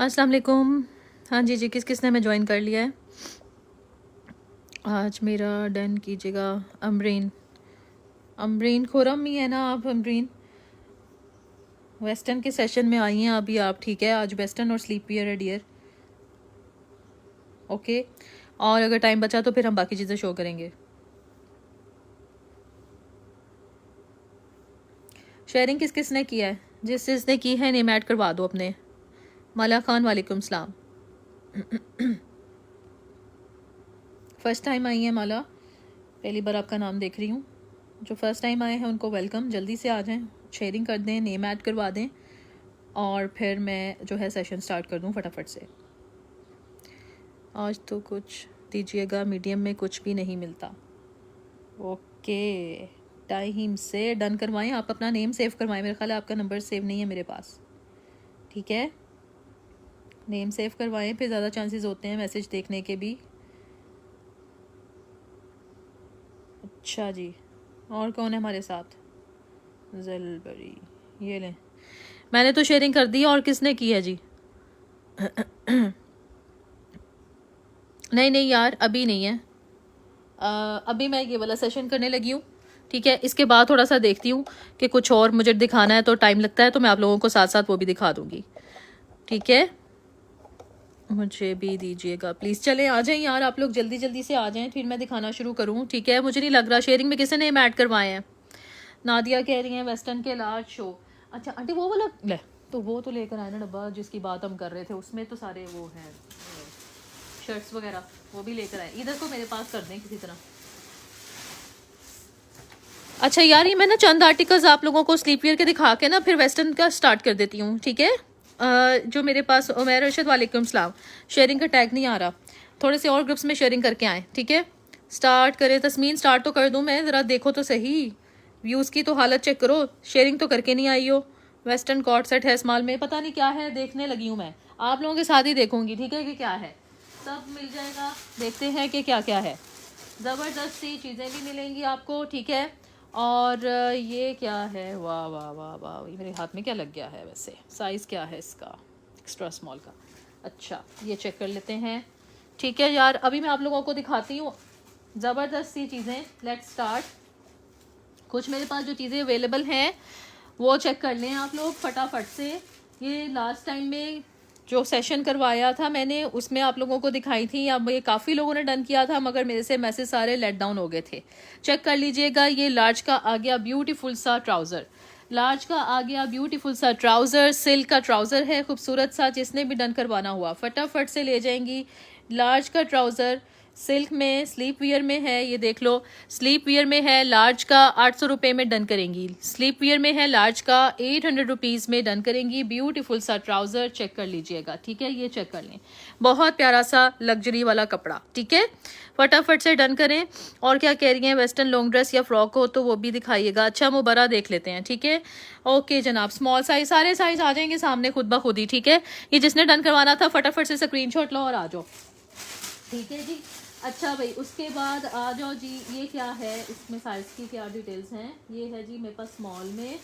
अस्सलाम वालेकुम। हाँ जी किस किसने हमें ज्वाइन कर लिया है? आज मेरा डन कीजिएगा। अमरीन अमरीन खुरम ही है ना आप? अमरीन वेस्टर्न के सेशन में आई हैं अभी आप, ठीक है? आज वेस्टर्न और स्लीप वियर है डियर। ओके, और अगर टाइम बचा तो फिर हम बाकी चीज़ें शो करेंगे। शेयरिंग किस किसने किया है? जिस जिसने की है नेम ऐड करवा दो अपने। माला खान वालेकुम सलाम। फर्स्ट टाइम आई है माला, पहली बार आपका नाम देख रही हूँ। जो फर्स्ट टाइम आए हैं उनको वेलकम, जल्दी से आ जाएं, शेयरिंग कर दें, नेम ऐड करवा दें और फिर मैं जो है सेशन स्टार्ट कर दूँ फटाफट से। आज तो कुछ दीजिएगा, मीडियम में कुछ भी नहीं मिलता। ओके, टाइम से डन करवाएं। आप अपना नेम सेव करवाएं, मेरे ख्याल है आपका नंबर सेव नहीं है मेरे पास, ठीक है? नेम सेव करवाएं, फिर ज़्यादा चांसेस होते हैं मैसेज देखने के भी। अच्छा जी, और कौन है हमारे साथ? जलबरी, ये लें, मैंने तो शेयरिंग कर दी। और किसने की है जी? नहीं यार, अभी नहीं है। अभी मैं ये वाला सेशन करने लगी हूँ, ठीक है? इसके बाद थोड़ा सा देखती हूँ कि कुछ और मुझे दिखाना है तो टाइम लगता है, तो मैं आप लोगों को साथ साथ वो भी दिखा दूँगी, ठीक है? मुझे भी दीजिएगा प्लीज़। चले आ जाएं यार, आप लोग जल्दी जल्दी से आ जाएं, फिर मैं दिखाना शुरू करूँ, ठीक है? मुझे नहीं लग रहा शेयरिंग में किसी ने नेम ऐड करवाए हैं। नादिया कह रही हैं वेस्टर्न के लार्ज शो। अच्छा आंटी, वो वाला ले, तो वो तो लेकर आए ना डब्बा जिसकी बात हम कर रहे थे, उसमें तो सारे वो हैं शर्ट्स वगैरह, वो भी लेकर आए। इधर को मेरे पास कर दें किसी तरह। अच्छा यार, ये मैं ना चंद आर्टिकल्स आप लोगों को स्लीप वियर के दिखा के ना फिर वेस्टर्न का स्टार्ट कर देती हूँ, ठीक है? जो मेरे पास उमैर अरशद वालेकुम सलाम। शेयरिंग का टैग नहीं आ रहा, थोड़े से और ग्रुप्स में शेयरिंग करके आए, ठीक है? स्टार्ट करें तस्मीन, स्टार्ट तो कर दूँ मैं, ज़रा देखो तो सही, व्यूज़ की तो हालत चेक करो। शेयरिंग तो करके नहीं आई हो। वेस्टर्न कॉर्ड सेट है स्मॉल में, पता नहीं क्या है, देखने लगी हूँ मैं, आप लोगों के साथ ही देखूंगी, ठीक है? कि क्या है, सब मिल जाएगा, देखते हैं कि क्या क्या है। ज़बरदस्त सी चीज़ें भी मिलेंगी आपको, ठीक है? और ये क्या है? वाह वाह वाह वाह, ये मेरे हाथ में क्या लग गया है? वैसे साइज़ क्या है इसका? एक्स्ट्रा स्मॉल का। अच्छा, ये चेक कर लेते हैं, ठीक है यार? अभी मैं आप लोगों को दिखाती हूँ ज़बरदस्त सी चीज़ें। Let's start. कुछ मेरे पास जो चीज़ें अवेलेबल हैं वो चेक कर लें आप लोग फटाफट से। ये लास्ट टाइम में जो सेशन करवाया था मैंने, उसमें आप लोगों को दिखाई थी, अब ये काफ़ी लोगों ने डन किया था, मगर मेरे से मैसेज सारे लेट डाउन हो गए थे। चेक कर लीजिएगा, ये लार्ज का आ गया ब्यूटीफुल सा ट्राउज़र। लार्ज का आ गया ब्यूटीफुल सा ट्राउज़र, सिल्क का ट्राउज़र है खूबसूरत सा। जिसने भी डन करवाना हुआ फटाफट से ले जाएंगी। लार्ज का ट्राउज़र सिल्क में, स्लीप वियर में है, ये देख लो। स्लीप वियर में है लार्ज का 800 रुपये में डन करेंगी। स्लीप वियर में है लार्ज का 800 रुपीज़ में डन करेंगी। ब्यूटीफुल सा ट्राउज़र चेक कर लीजिएगा, ठीक है? ये चेक कर लें, बहुत प्यारा सा लग्जरी वाला कपड़ा, ठीक है? फटाफट से डन करें। और क्या कह रही हैं? वेस्टर्न लॉन्ग ड्रेस या फ्रॉक हो तो वो भी दिखाइएगा। अच्छा, मुबरा देख लेते हैं, ठीक है? ओके जनाब, स्मॉल साइज, सारे साइज आ जाएंगे सामने खुद ब खुद ही, ठीक है? ये जिसने डन करवाना था फटाफट से स्क्रीनशॉट लो और आ जाओ, ठीक है जी? अच्छा भाई, उसके बाद आ जाओ जी। ये क्या है? इसमें साइज़ की क्या डिटेल्स हैं? ये है जी मेरे पास स्मॉल में,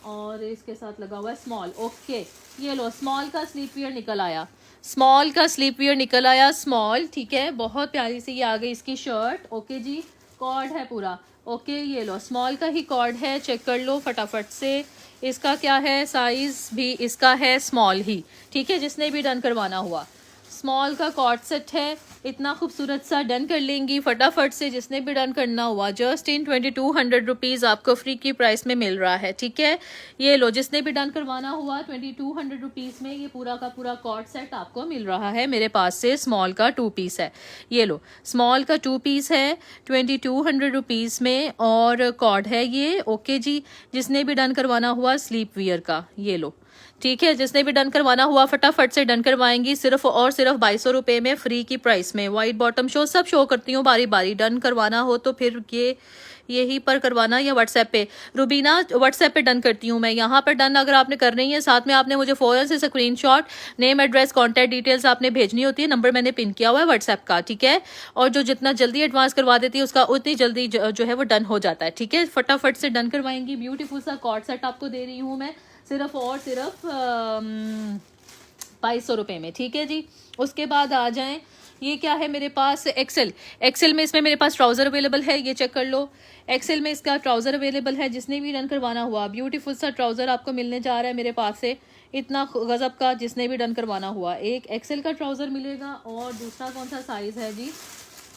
और इसके साथ लगा हुआ है स्मॉल। ओके, ये लो, स्मॉल का स्लीप वियर निकल आया, स्मॉल का स्लीप वियर निकल आया, स्मॉल, ठीक है? बहुत प्यारी सी ये आ गई इसकी शर्ट। ओके जी, कॉर्ड है पूरा। ओके, ये लो, स्मॉल का ही कॉर्ड है, चेक कर लो फटाफट से। इसका क्या है? साइज़ भी इसका है स्मॉल ही, ठीक है? जिसने भी डन करवाना हुआ, स्मॉल का कॉर्ड सेट है, इतना खूबसूरत सा डन कर लेंगी फटाफट से जिसने भी डन करना हुआ। जस्ट इन 2200 रुपीज़ आपको फ्री की प्राइस में मिल रहा है, ठीक है? ये लो, जिसने भी डन करवाना हुआ 2200 रुपीज़ में ये पूरा का पूरा कॉर्ड सेट आपको मिल रहा है मेरे पास से। स्मॉल का 2 पीस है, ये लो, स्मॉल का 2 पीस है 2200 रुपीज़ में, और कॉर्ड है ये। ओके जी, जिसने भी डन करवाना हुआ स्लीप वियर का, ये लो, ठीक है? जिसने भी डन करवाना हुआ फटाफट से डन करवाएंगी, सिर्फ और सिर्फ 2200 रुपये में फ्री की प्राइस में। वाइट बॉटम शो सब शो करती हूँ बारी बारी। डन करवाना हो तो फिर ये यही पर करवाना या व्हाट्सएप पे। रुबीना, व्हाट्सएप पे डन करती हूँ मैं। यहाँ पर डन अगर आपने कर रही है, साथ में आपने मुझे फ़ौरन से screenshot, name, address, contact details आपने भेजनी होती है। नंबर मैंने पिन किया हुआ है व्हाट्सएप का, ठीक है? और जो जितना जल्दी एडवांस करवा देती है उसका उतनी जल्दी जो है वो डन हो जाता है, ठीक है? फटाफट से डन करवाएंगी। ब्यूटीफुल सा कॉर्ड सेट आपको दे रही हूँ मैं, सिर्फ और सिर्फ 2200 रुपये में, ठीक है जी। उसके बाद आ जाएं, ये क्या है मेरे पास, एक्सेल में इसमें मेरे पास ट्राउज़र अवेलेबल है, ये चेक कर लो। एक्सेल में इसका ट्राउज़र अवेलेबल है, जिसने भी डन करवाना हुआ ब्यूटीफुल सा ट्राउज़र आपको मिलने जा रहा है मेरे पास से, इतना गज़ब का, जिसने भी डन करवाना हुआ एक एक्सेल का ट्राउज़र मिलेगा। और दूसरा कौन सा साइज़ है जी,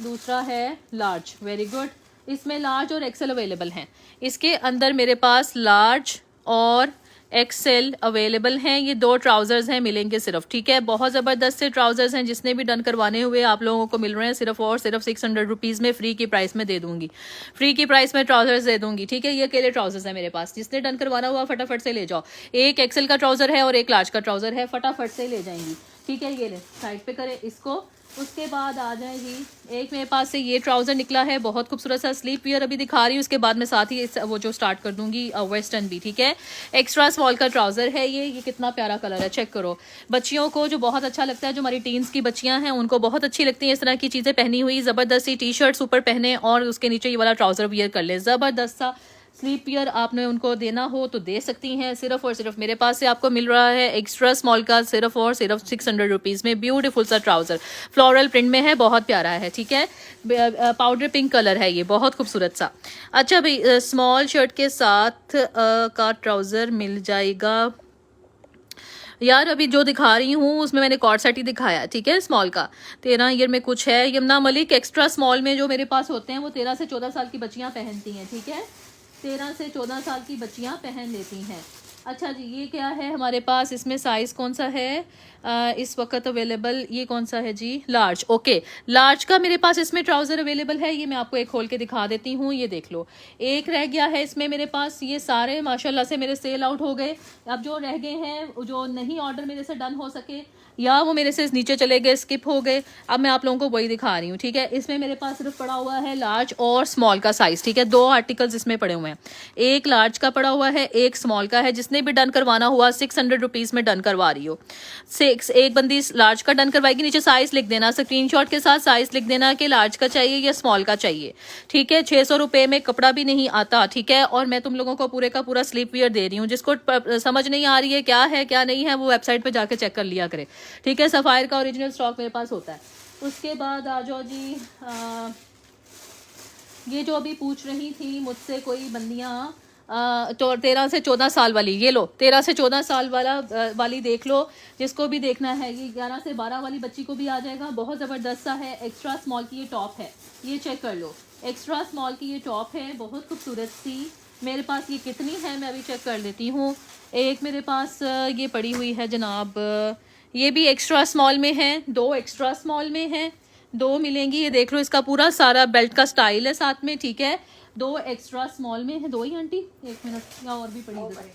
दूसरा है लार्ज, वेरी गुड। इसमें लार्ज और एक्सेल अवेलेबल हैं, इसके अंदर मेरे पास लार्ज और एक्सेल अवेलेबल हैं। ये 2 ट्राउज़र्स हैं, मिलेंगे सिर्फ, ठीक है। बहुत ज़बरदस्त से ट्राउज़र्स हैं, जिसने भी डन करवाने हुए आप लोगों को मिल रहे हैं सिर्फ और सिर्फ 600 रुपीज़ में, फ्री की प्राइस में दे दूंगी, फ्री की प्राइस में ट्राउज़र्स दे दूंगी, ठीक है। ये अकेले ट्राउज़र्स हैं मेरे पास, जिसने डन करवाना हुआ फटाफट से ले जाओ। एक एक्सेल का ट्राउज़र है और एक लार्ज का ट्राउज़र है, फटाफट से ले जाएंगी, ठीक है। ये ले साइड पे करें इसको। उसके बाद आ जाए जी, एक मेरे पास से ये ट्राउज़र निकला है, बहुत खूबसूरत सा स्लीप वियर अभी दिखा रही हूँ, उसके बाद मैं साथ ही वो जो स्टार्ट कर दूंगी वेस्टर्न भी, ठीक है। एक्स्ट्रा स्मॉल का ट्राउज़र है ये कितना प्यारा कलर है, चेक करो। बच्चियों को जो बहुत अच्छा लगता है, जो हमारी टीन्स की बच्चियां हैं, उनको बहुत अच्छी लगती है इस तरह की चीज़ें पहनी हुई, ज़बरदस्ती टी शर्ट्स ऊपर पहने और उसके नीचे ये वाला ट्राउज़र वियर कर ले, ज़बरदस्त सा स्लीप वियर आपने उनको देना हो तो दे सकती हैं। सिर्फ और सिर्फ मेरे पास से आपको मिल रहा है एक्स्ट्रा स्मॉल का सिर्फ और सिर्फ 600 रुपीज़ में, ब्यूटीफुल सा ट्राउज़र फ्लोरल प्रिंट में है, बहुत प्यारा है, ठीक है। पाउडर पिंक कलर है ये, बहुत खूबसूरत सा। अच्छा भाई, स्मॉल शर्ट के साथ का ट्राउज़र मिल जाएगा यार। अभी जो दिखा रही हूँ उसमें मैंने कॉर्ड सेट ही दिखाया, ठीक है, स्मॉल का। 13 ईयर में कुछ है, यमुना मलिक एक्स्ट्रा स्मॉल में जो मेरे पास होते हैं वो 13 से 14 साल की बच्चियाँ पहनती हैं, ठीक है। 13 से 14 साल की बच्चियां पहन लेती हैं। अच्छा जी, ये क्या है हमारे पास, इसमें साइज़ कौन सा है इस वक्त अवेलेबल, ये कौन सा है जी, लार्ज, ओके। लार्ज का मेरे पास इसमें ट्राउज़र अवेलेबल है, ये मैं आपको एक खोल के दिखा देती हूँ, ये देख लो। एक रह गया है इसमें मेरे पास, ये सारे माशाल्लाह से मेरे सेल आउट हो गए। अब जो रह गए हैं, जो नहीं ऑर्डर मेरे से डन हो सके या वो मेरे से नीचे चले गए, स्किप हो गए, अब मैं आप लोगों को वही दिखा रही हूँ, ठीक है। इसमें मेरे पास सिर्फ पड़ा हुआ है लार्ज और स्मॉल का साइज़, ठीक है। 2 आर्टिकल्स इसमें पड़े हुए हैं, एक लार्ज का पड़ा हुआ है, एक स्मॉल का है। जिसने भी डन करवाना हुआ 600 रुपीज़ में डन करवा रही हो, एक बंदी लार्ज का डन करवाएगी, नीचे साइज़ लिख देना, स्क्रीनशॉट के साथ साइज़ लिख देना कि लार्ज का चाहिए या स्मॉल का चाहिए, ठीक है। 600 रुपये में कपड़ा भी नहीं आता, ठीक है। और मैं तुम लोगों को पूरे का पूरा स्लीप वियर दे रही हूँ, जिसको समझ नहीं आ रही है क्या नहीं है, वो वेबसाइट पर जाकर चेक कर लिया करे, ठीक है। सफायर का ओरिजिनल स्टॉक मेरे पास होता है। उसके बाद आ जाओ जी, ये जो अभी पूछ रही थी मुझसे कोई बंदियाँ, तो 13 से 14 साल वाली, ये लो 13 से 14 साल वाली देख लो, जिसको भी देखना है। ये 11 से 12 वाली बच्ची को भी आ जाएगा, बहुत ज़बरदस्त सा है। एक्स्ट्रा स्मॉल की ये टॉप है, ये चेक कर लो, एक्स्ट्रा स्मॉल की ये टॉप है, बहुत खूबसूरत सी। मेरे पास ये कितनी है मैं अभी चेक कर लेती हूँ। एक मेरे पास ये पड़ी हुई है जनाब, ये भी एक्स्ट्रा स्मॉल में है, 2 एक्स्ट्रा स्मॉल में है, 2 मिलेंगी। ये देख लो, इसका पूरा सारा बेल्ट का स्टाइल है साथ में, ठीक है। 2 एक्स्ट्रा स्मॉल में है, 2 ही आंटी, 1 मिनट, या और भी पड़ी इधर,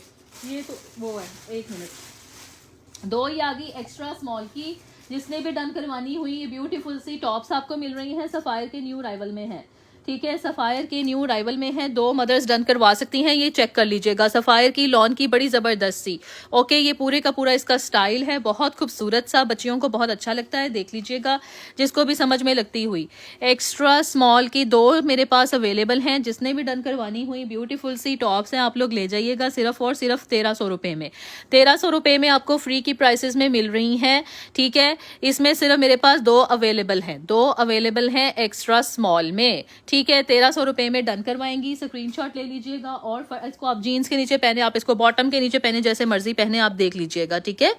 ये तो वो है, 1 मिनट, 2 ही आ गई एक्स्ट्रा स्मॉल की। जिसने भी डन करवानी हुई, ये ब्यूटीफुल सी टॉप्स आपको मिल रही हैं, सफ़ायर के न्यू अराइवल में है, ठीक है। सफ़ायर के न्यू अराइवल में है, 2 मदर्स डन करवा सकती हैं, ये चेक कर लीजिएगा। सफ़ायर की लॉन की बड़ी ज़बरदस्त सी, ओके। ये पूरे का पूरा इसका स्टाइल है, बहुत खूबसूरत सा, बच्चियों को बहुत अच्छा लगता है, देख लीजिएगा, जिसको भी समझ में लगती हुई। एक्स्ट्रा स्मॉल की 2 मेरे पास अवेलेबल हैं, जिसने भी डन करवानी हुई ब्यूटीफुल सी टॉप्स हैं, आप लोग ले जाइएगा सिर्फ और सिर्फ 1300 रुपये में। 1300 रुपये में आपको फ्री की प्राइसेस में मिल रही हैं, ठीक है। इसमें सिर्फ मेरे पास 2 अवेलेबल हैं, 2 अवेलेबल हैं एक्स्ट्रा स्मॉल में, ठीक है। 1300 रुपये में डन करवाएंगी, स्क्रीनशॉट ले लीजिएगा। और इसको आप जीन्स के नीचे पहने, आप इसको बॉटम के नीचे पहने, जैसे मर्जी पहने, आप देख लीजिएगा, ठीक है।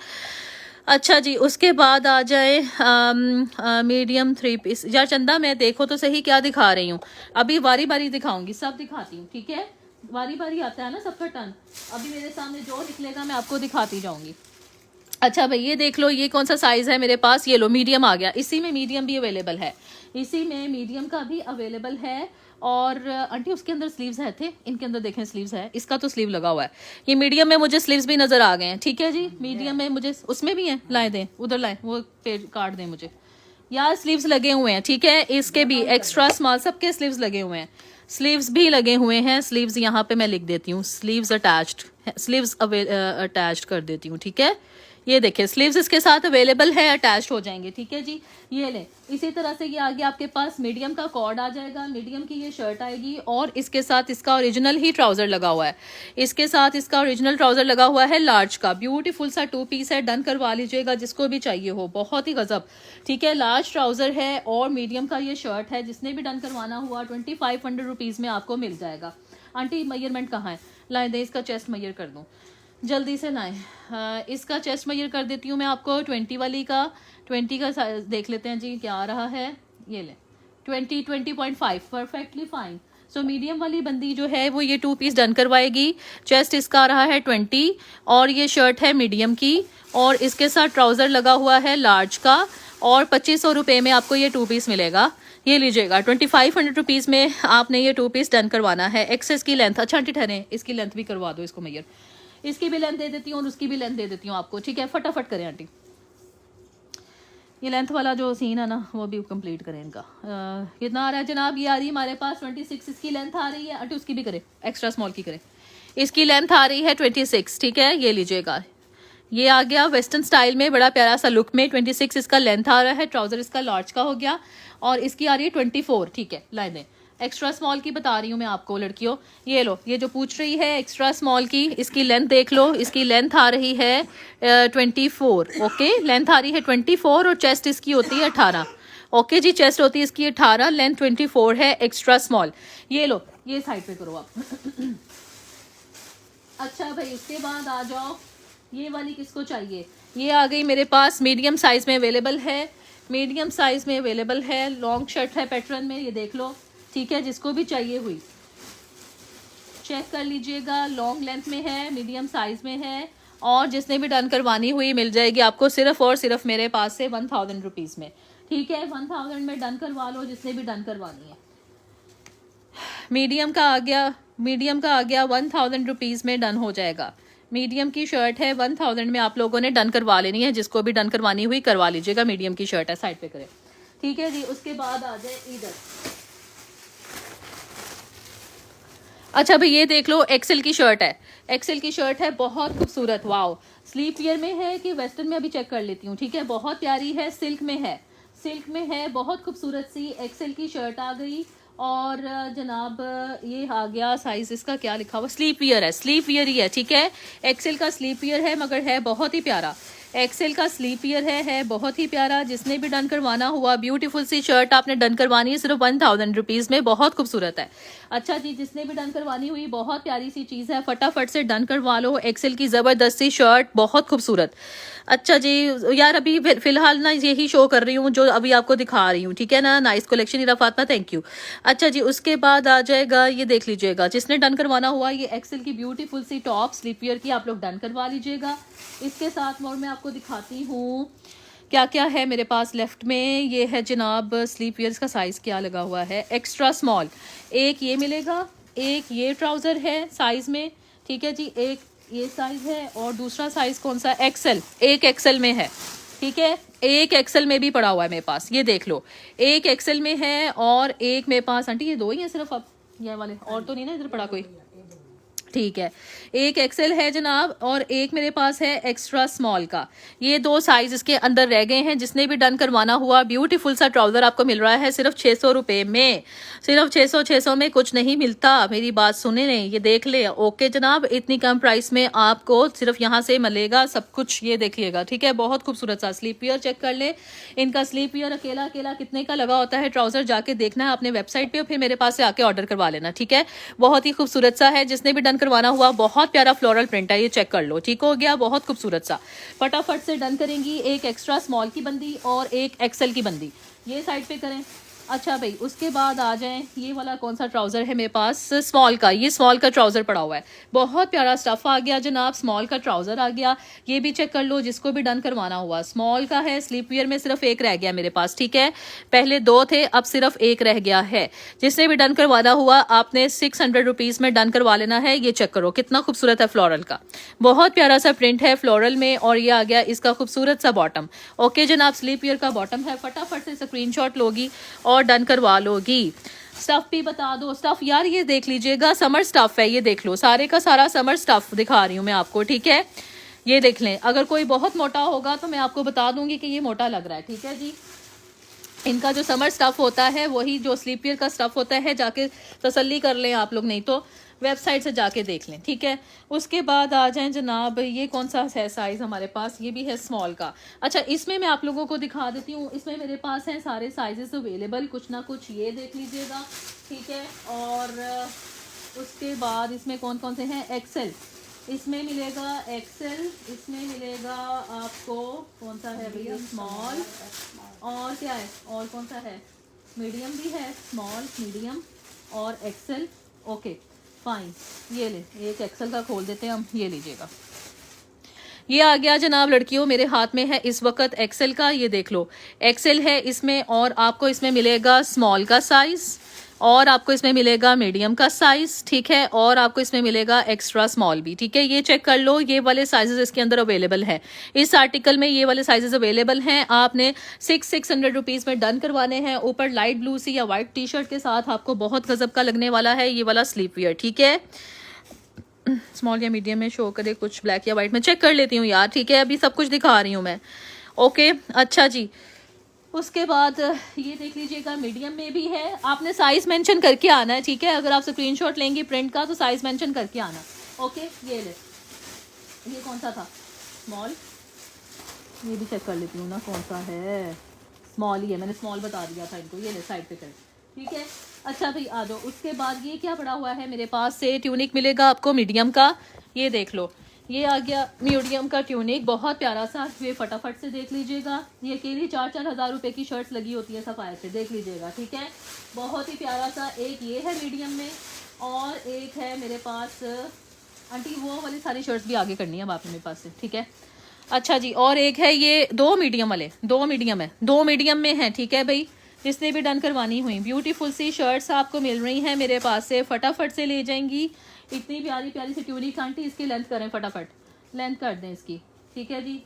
अच्छा जी, उसके बाद आ जाए मीडियम 3 पीस। यार चंदा, मैं देखो तो सही क्या दिखा रही हूँ, अभी बारी बारी दिखाऊंगी, सब दिखाती हूँ, ठीक है। बारी बारी आता है ना सबका टर्न, अभी मेरे सामने जो निकलेगा मैं आपको दिखाती जाऊंगी। अच्छा भाई, ये देख लो, ये कौन सा साइज़ है मेरे पास, ये लो, मीडियम आ गया। इसी में मीडियम भी अवेलेबल है, इसी में मीडियम का भी अवेलेबल है। और आंटी उसके अंदर स्लीव्स है थे, इनके अंदर देखें स्लीव्स है, इसका तो स्लीव लगा हुआ है। ये मीडियम में मुझे स्लीव्स भी नज़र आ गए हैं, ठीक है जी। मीडियम में मुझे उसमें भी हैं, लाए दें, उधर लाए, वो पेज काट दें मुझे यार, स्लीव्स लगे हुए हैं, ठीक है। इसके भी एक्स्ट्रा स्मॉल सबके स्लीव्स लगे हुए हैं, स्लीव्स भी लगे हुए हैं। स्लीव्स यहाँ पे मैं लिख देती हूँ, स्लीव्स अटैच्ड, स्लीव्स अटैच्ड कर देती हूँ, ठीक है। ये देखिए स्लीव्स इसके साथ अवेलेबल है, अटैच हो जाएंगे, ठीक है जी। ये ले, इसी तरह से ये आगे आपके पास मीडियम का कॉर्ड आ जाएगा, मीडियम की ये शर्ट आएगी और इसके साथ इसका ओरिजिनल ही ट्राउजर लगा हुआ है, इसके साथ इसका ओरिजिनल ट्राउजर लगा हुआ है लार्ज का। ब्यूटीफुल सा 2 पीस है, डन करवा लीजिएगा जिसको भी चाहिए हो, बहुत ही गजब, ठीक है। लार्ज ट्राउजर है और मीडियम का ये शर्ट है, जिसने भी डन करवाना हुआ 2500 रुपीज़ में आपको मिल जाएगा। आंटी मेजरमेंट कहाँ है, लाए दे, इसका चेस्ट मेजर कर दूँ, जल्दी से लाएं। इसका चेस्ट मेजर कर देती हूँ मैं आपको, 20 वाली का, 20 का देख लेते हैं जी क्या आ रहा है। ये ले 20.5 परफेक्टली फाइन। सो मीडियम वाली बंदी जो है वो ये 2 पीस डन करवाएगी। चेस्ट इसका आ रहा है 20 और ये शर्ट है मीडियम की और इसके साथ ट्राउज़र लगा हुआ है लार्ज का और 2500 रुपये में आपको ये 2 पीस मिलेगा। ये लीजिएगा 2500 रुपीज़ में आपने ये 2 पीस डन करवाना है। एक्सेस की लेंथ, अच्छा आंटी ठहरे, इसकी लेंथ भी करवा दो, इसको मैयर, इसकी भी लेंथ दे देती हूँ और उसकी भी लेंथ दे देती हूँ आपको, ठीक है। फटाफट करें आंटी, ये लेंथ वाला जो सीन है ना वो भी कंप्लीट करें इनका। कितना आ रहा है जनाब, ये आ रही है हमारे पास 26 इसकी लेंथ आ रही है। आंटी उसकी भी करें, एक्स्ट्रा स्मॉल की करें, इसकी लेंथ आ रही है 26, ठीक है। ये लीजिएगा, ये आ गया वेस्टर्न स्टाइल में, बड़ा प्यारा सा लुक में। 26 इसका लेंथ आ रहा है, ट्राउजर इसका लार्ज का हो गया और इसकी आ रही है 24, ठीक है। लाइन दें, एक्स्ट्रा स्मॉल की बता रही हूँ मैं आपको लड़कियों। ये लो, ये जो पूछ रही है एक्स्ट्रा स्मॉल की, इसकी लेंथ देख लो, इसकी लेंथ आ रही है 24, ओके। लेंथ आ रही है 24 और चेस्ट इसकी होती है 18, ओके जी। चेस्ट होती है इसकी 18, लेंथ 24 है, एक्स्ट्रा स्मॉल। ये लो, ये साइड पे करो आप। अच्छा भाई, उसके बाद आ जाओ, ये वाली किसको चाहिए, ये आ गई मेरे पास, मीडियम साइज में अवेलेबल है, मीडियम साइज में अवेलेबल है, लॉन्ग शर्ट है पैटर्न में, ये देख लो, ठीक है। जिसको भी चाहिए हुई चेक कर लीजिएगा, लॉन्ग लेंथ में है, मीडियम साइज में है और जिसने भी डन करवानी हुई मिल जाएगी आपको सिर्फ और सिर्फ मेरे पास से 1000 रुपीज़ में, ठीक है। 1000 में डन करवा लो जिसने भी डन करवानी है। मीडियम का आ गया, मीडियम का आ गया 1000 रुपीज़ में डन हो जाएगा। मीडियम की शर्ट है, 1000 में आप लोगों ने डन करवा लेनी है, जिसको भी डन करवानी हुई करवा लीजिएगा। मीडियम की शर्ट है, साइड पे करें, ठीक है जी। उसके बाद आ जाए इधर, अच्छा भाई ये देख लो, एक्सेल की शर्ट है, एक्सेल की शर्ट है, बहुत खूबसूरत, वाओ। स्लीप वियर में है कि वेस्टर्न में, अभी चेक कर लेती हूँ, ठीक है। बहुत प्यारी है, सिल्क में है, सिल्क में है, बहुत खूबसूरत सी एक्सेल की शर्ट आ गई। और जनाब ये आ गया, साइज इसका क्या लिखा हुआ, स्लीप वियर है, स्लीप वियर ही है, ठीक है। एक्सेल का स्लीप वियर है मगर है बहुत ही प्यारा, एक्सेल का स्लीप वियर है बहुत ही प्यारा। जिसने भी डन करवाना हुआ, ब्यूटीफुल सी शर्ट आपने डन करवानी है सिर्फ 1000 रुपीज़ में, बहुत खूबसूरत है। अच्छा जी, जिसने भी डन करवानी हुई, बहुत प्यारी सी चीज़ है, फटाफट से डन करवा लो। एक्सेल की ज़बरदस्त सी शर्ट, बहुत खूबसूरत। अच्छा जी यार, अभी फिलहाल ना यही शो कर रही हूँ जो अभी आपको दिखा रही हूँ, ठीक है ना। Nice collection Ira Fatima, thank you. अच्छा जी, उसके बाद आ जाएगा, ये देख लीजिएगा, जिसने डन करवाना हुआ ये एक्सेल की ब्यूटीफुल सी टॉप स्लीप वियर की आप लोग डन करवा लीजिएगा। इसके साथ और मैं आपको दिखाती हूँ क्या क्या है मेरे पास लेफ्ट में। ये है जनाब स्लीप वियर्स का साइज़ क्या लगा हुआ है, एक्स्ट्रा स्मॉल, एक ये मिलेगा, एक ये ट्राउज़र है साइज़ में, ठीक है जी। एक ये साइज़ है और दूसरा साइज़ कौन सा, एक्सेल, एक एक्सेल में है, ठीक है। एक एक्सेल में भी पड़ा हुआ है मेरे पास, ये देख लो, एक एक्सेल में है और एक मेरे पास, आंटी ये 2 ही है सिर्फ अब, ये वाले और तो नहीं ना इधर पड़ा कोई, ठीक है। एक एक्सेल है जनाब और एक मेरे पास है एक्स्ट्रा स्मॉल का, ये 2 साइज इसके अंदर रह गए हैं। जिसने भी डन करवाना हुआ, ब्यूटीफुल सा ट्राउज़र आपको मिल रहा है सिर्फ 600 रुपये में, सिर्फ 600 में कुछ नहीं मिलता, मेरी बात सुने नहीं, ये देख ले। ओके जनाब, इतनी कम प्राइस में आपको सिर्फ यहाँ से मिलेगा सब कुछ, ये देखिएगा, ठीक है। बहुत खूबसूरत सा स्लीप वियर, चेक कर ले इनका स्लीप वियर अकेला अकेला कितने का लगा होता है ट्राउज़र, जाके देखना है अपने वेबसाइट पे और फिर मेरे पास से आके ऑर्डर करवा लेना, ठीक है। बहुत ही खूबसूरत सा है, जिसने भी डन करवाना हुआ, बहुत प्यारा फ्लोरल प्रिंट है, ये चेक कर लो, ठीक हो गया, बहुत खूबसूरत सा। फटाफट से डन करेंगी, एक एक्स्ट्रा स्मॉल की बंदी और एक एक्सेल की बंदी, ये साइड पे करें। अच्छा भाई, उसके बाद आ जाएं, ये वाला कौन सा ट्राउज़र है मेरे पास, स्मॉल का, ये स्मॉल का ट्राउज़र पड़ा हुआ है, बहुत प्यारा स्टफ़ आ गया जनाब, स्मॉल का ट्राउज़र आ गया, ये भी चेक कर लो जिसको भी डन करवाना हुआ। स्मॉल का है, स्लीप वियर में सिर्फ एक रह गया मेरे पास, ठीक है। पहले 2 थे, अब सिर्फ एक रह गया है। जिसने भी डन करवाना हुआ आपने 600 रुपीज़ में डन करवा लेना है। ये चेक करो कितना खूबसूरत है, फ्लोरल का, बहुत प्यारा सा प्रिंट है फ्लोरल में और ये आ गया इसका खूबसूरत सा बॉटम। ओके जनाब, स्लीप वियर का बॉटम है, फटाफट से स्क्रीनशॉट लोगी और डन करवा लोगी। स्टफ भी बता दो, स्टफ यार ये देख लीजिएगा, समर स्टफ है, ये देख लो, सारे का सारा समर स्टफ दिखा रही हूँ मैं आपको, ठीक है। ये देख लें, अगर कोई बहुत मोटा होगा तो मैं आपको बता दूंगी कि ये मोटा लग रहा है, ठीक है जी। इनका जो समर स्टफ़ होता है वही जो स्लीपियर का स्टफ़ होता है, जाके तसल्ली कर लें आप लोग, नहीं तो वेबसाइट से जाके देख लें, ठीक है। उसके बाद आ जाएं जनाब, ये कौन सा है साइज़ हमारे पास, ये भी है स्मॉल का। अच्छा, इसमें मैं आप लोगों को दिखा देती हूँ, इसमें मेरे पास हैं सारे साइजेस अवेलेबल, कुछ ना कुछ ये देख लीजिएगा, ठीक है। और उसके बाद इसमें कौन कौन से हैं, एक्सेल इसमें मिलेगा, एक्सेल इसमें मिलेगा आपको, कौन सा है भैया, स्मॉल, और क्या है, और कौन सा है, मीडियम भी है, स्मॉल, मीडियम और एक्सेल। ओके फाइन, ये ले, एक एक्सेल का खोल देते हैं हम, ये लीजिएगा, ये आ गया जनाब लड़कियों, मेरे हाथ में है इस वक्त एक्सेल का, ये देख लो एक्सेल है इसमें, और आपको इसमें मिलेगा स्मॉल का साइज़, और आपको इसमें मिलेगा मीडियम का साइज़, ठीक है, और आपको इसमें मिलेगा एक्स्ट्रा स्मॉल भी, ठीक है। ये चेक कर लो, ये वाले साइजेस इसके अंदर अवेलेबल है, इस आर्टिकल में ये वाले साइजेस अवेलेबल हैं। आपने 600 रुपीज़ में डन करवाने हैं। ऊपर लाइट ब्लू सी या वाइट टी शर्ट के साथ आपको बहुत गजब का लगने वाला है ये वाला स्लीप वियर, ठीक है। स्मॉल या मीडियम में शो करे, कुछ ब्लैक या वाइट में चेक कर लेती हूँ यार, ठीक है, अभी सब कुछ दिखा रही हूँ मैं। ओके अच्छा जी, उसके बाद ये देख लीजिएगा, मीडियम में भी है, आपने साइज मेंशन करके आना है, ठीक है। अगर आप स्क्रीनशॉट लेंगी प्रिंट का तो साइज मेंशन करके आना। ओके ये ले, ये कौन सा था, स्मॉल, ये भी चेक कर लेती हूँ ना कौन सा है, स्मॉल ही है, मैंने स्मॉल बता दिया था इनको, ये ले साइड पे कर, ठीक है। अच्छा भाई आ जाओ, उसके बाद ये क्या पड़ा हुआ है मेरे पास, से ट्यूनिक मिलेगा आपको मीडियम का, ये देख लो, ये आ गया मीडियम का ट्यूनिक, बहुत प्यारा सा, ये फटाफट से देख लीजिएगा, ये अकेली 4-4 हज़ार रुपये की शर्ट्स लगी होती है सफ़ायर से, देख लीजिएगा, ठीक है, बहुत ही प्यारा सा। एक ये है मीडियम में, और एक है मेरे पास, आंटी वो वाली सारी शर्ट्स भी आगे करनी है अब आपने मेरे पास से, ठीक है। अच्छा जी, और एक है ये, दो मीडियम वाले, दो मीडियम है, दो मीडियम में है, ठीक है भाई, जिसने भी डन करवानी हुई, ब्यूटीफुल सी शर्ट्स आपको मिल रही हैं मेरे पास से, फटाफट से ले जाएंगी। इतनी प्यारी प्यारी सी ट्यूनिक, आंटी इसकी लेंथ करें फटाफट, लेंथ कर दें इसकी, ठीक है जी।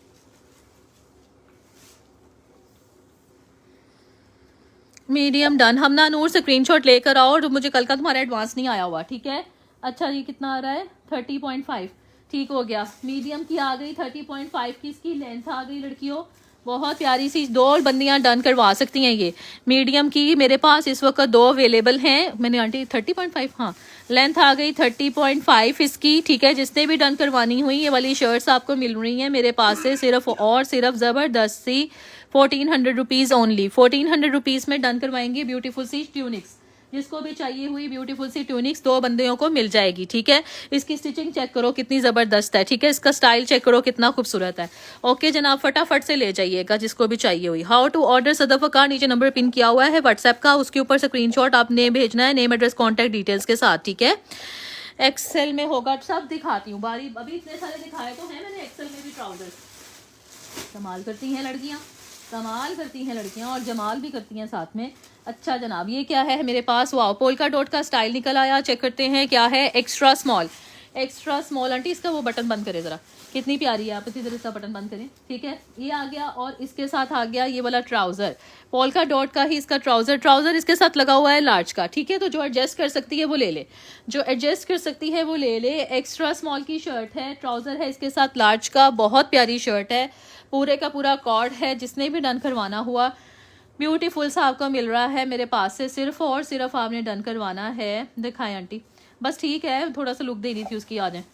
मीडियम डन, हम ना नूर स्क्रीनशॉट लेकर आओ, और मुझे कल का तुम्हारा एडवांस नहीं आया हुआ, ठीक है। अच्छा जी, कितना आ रहा है, 30.5, ठीक हो गया, मीडियम की आ गई, 30.5 की इसकी लेंथ आ गई लड़कियों, बहुत प्यारी सी, दो बंदियां डन करवा सकती हैं ये। मीडियम की मेरे पास इस वक्त दो अवेलेबल हैं, मैंने आंटी 30.5, हाँ लेंथ आ गई 30.5 इसकी, ठीक है। जिसने भी डन करवानी हुई ये वाली शर्ट्स आपको मिल रही हैं मेरे पास से सिर्फ और सिर्फ ज़बरदस्त सी 1400 रुपीज़ ओनली, 1400 रुपीज़ में डन करवाएंगे ब्यूटीफुल सी ट्यूनिक्स। जिसको भी चाहिए हुई ब्यूटीफुल सी ट्यूनिक्स दो बंदियों को मिल जाएगी, ठीक है। इसकी स्टिचिंग चेक करो कितनी ज़बरदस्त है, ठीक है, इसका स्टाइल चेक करो कितना खूबसूरत है। ओके जनाब, फटाफट से ले जाइएगा जिसको भी चाहिए हुई। हाउ टू ऑर्डर सदफ़कार, नीचे नंबर पिन किया हुआ है व्हाट्सएप का, उसके ऊपर स्क्रीनशॉट आपने भेजना है, नेम एड्रेस कॉन्टैक्ट डिटेल्स के साथ, ठीक है। एक्सेल में होगा, सब दिखाती हूँ बारी, अभी इतने सारे दिखाए तो हैं मैंने, एक्सेल में भी ट्राउजर, कमाल करती हैं लड़कियाँ, कमाल करती हैं लड़कियाँ, और जमाल भी करती हैं साथ में। अच्छा जनाब, ये क्या है मेरे पास, वाओ पोल्का डॉट का स्टाइल निकल आया, चेक करते हैं क्या है, extra small, extra small. Aunty इसका वो बटन बंद करें ज़रा, कितनी प्यारी है, आप इसी तरह इसका बटन बंद करें, ठीक है। ये आ गया, और इसके साथ आ गया ये वाला ट्राउज़र, पोल्का डॉट का ही इसका ट्राउज़र, ट्राउज़र इसके साथ लगा हुआ है लार्ज का, ठीक है। तो जो एडजस्ट कर सकती है वो ले ले, जो एडजस्ट कर सकती है वो ले ले। एक्स्ट्रा स्मॉल की शर्ट है, ट्राउज़र है इसके साथ लार्ज का, बहुत प्यारी शर्ट है, पूरे का पूरा कॉर्ड है, जिसने भी डन करवाना हुआ ब्यूटीफुल सा आपको मिल रहा है मेरे पास से, सिर्फ और सिर्फ आपने डन करवाना है। दिखाएं आंटी, बस ठीक है, थोड़ा सा लुक दे रही थी उसकी, आ जाए।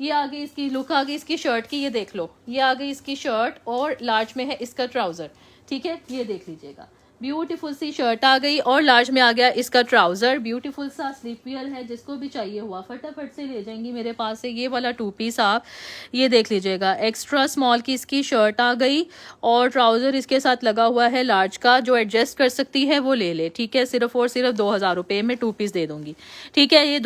ये आ गई इसकी लुक, आ गई इसकी शर्ट की, ये देख लो, ये आ गई इसकी शर्ट, और लार्ज में है इसका ट्राउज़र, ठीक है, ये देख लीजिएगा, ब्यूटीफुल सी शर्ट आ गई, और लार्ज में आ गया इसका ट्राउज़र, ब्यूटीफुल सा स्लीप वियर है, जिसको भी चाहिए हुआ फटाफट से ले जाएंगी मेरे पास से। ये वाला 2 पीस आप ये देख लीजिएगा, एक्स्ट्रा स्मॉल की इसकी शर्ट आ गई, और ट्राउज़र इसके साथ लगा हुआ है लार्ज का, जो एडजस्ट कर सकती है वो ले ले, ठीक है। सिर्फ और सिर्फ 2000 रुपये में 2 पीस दे दूंगी, ठीक है। ये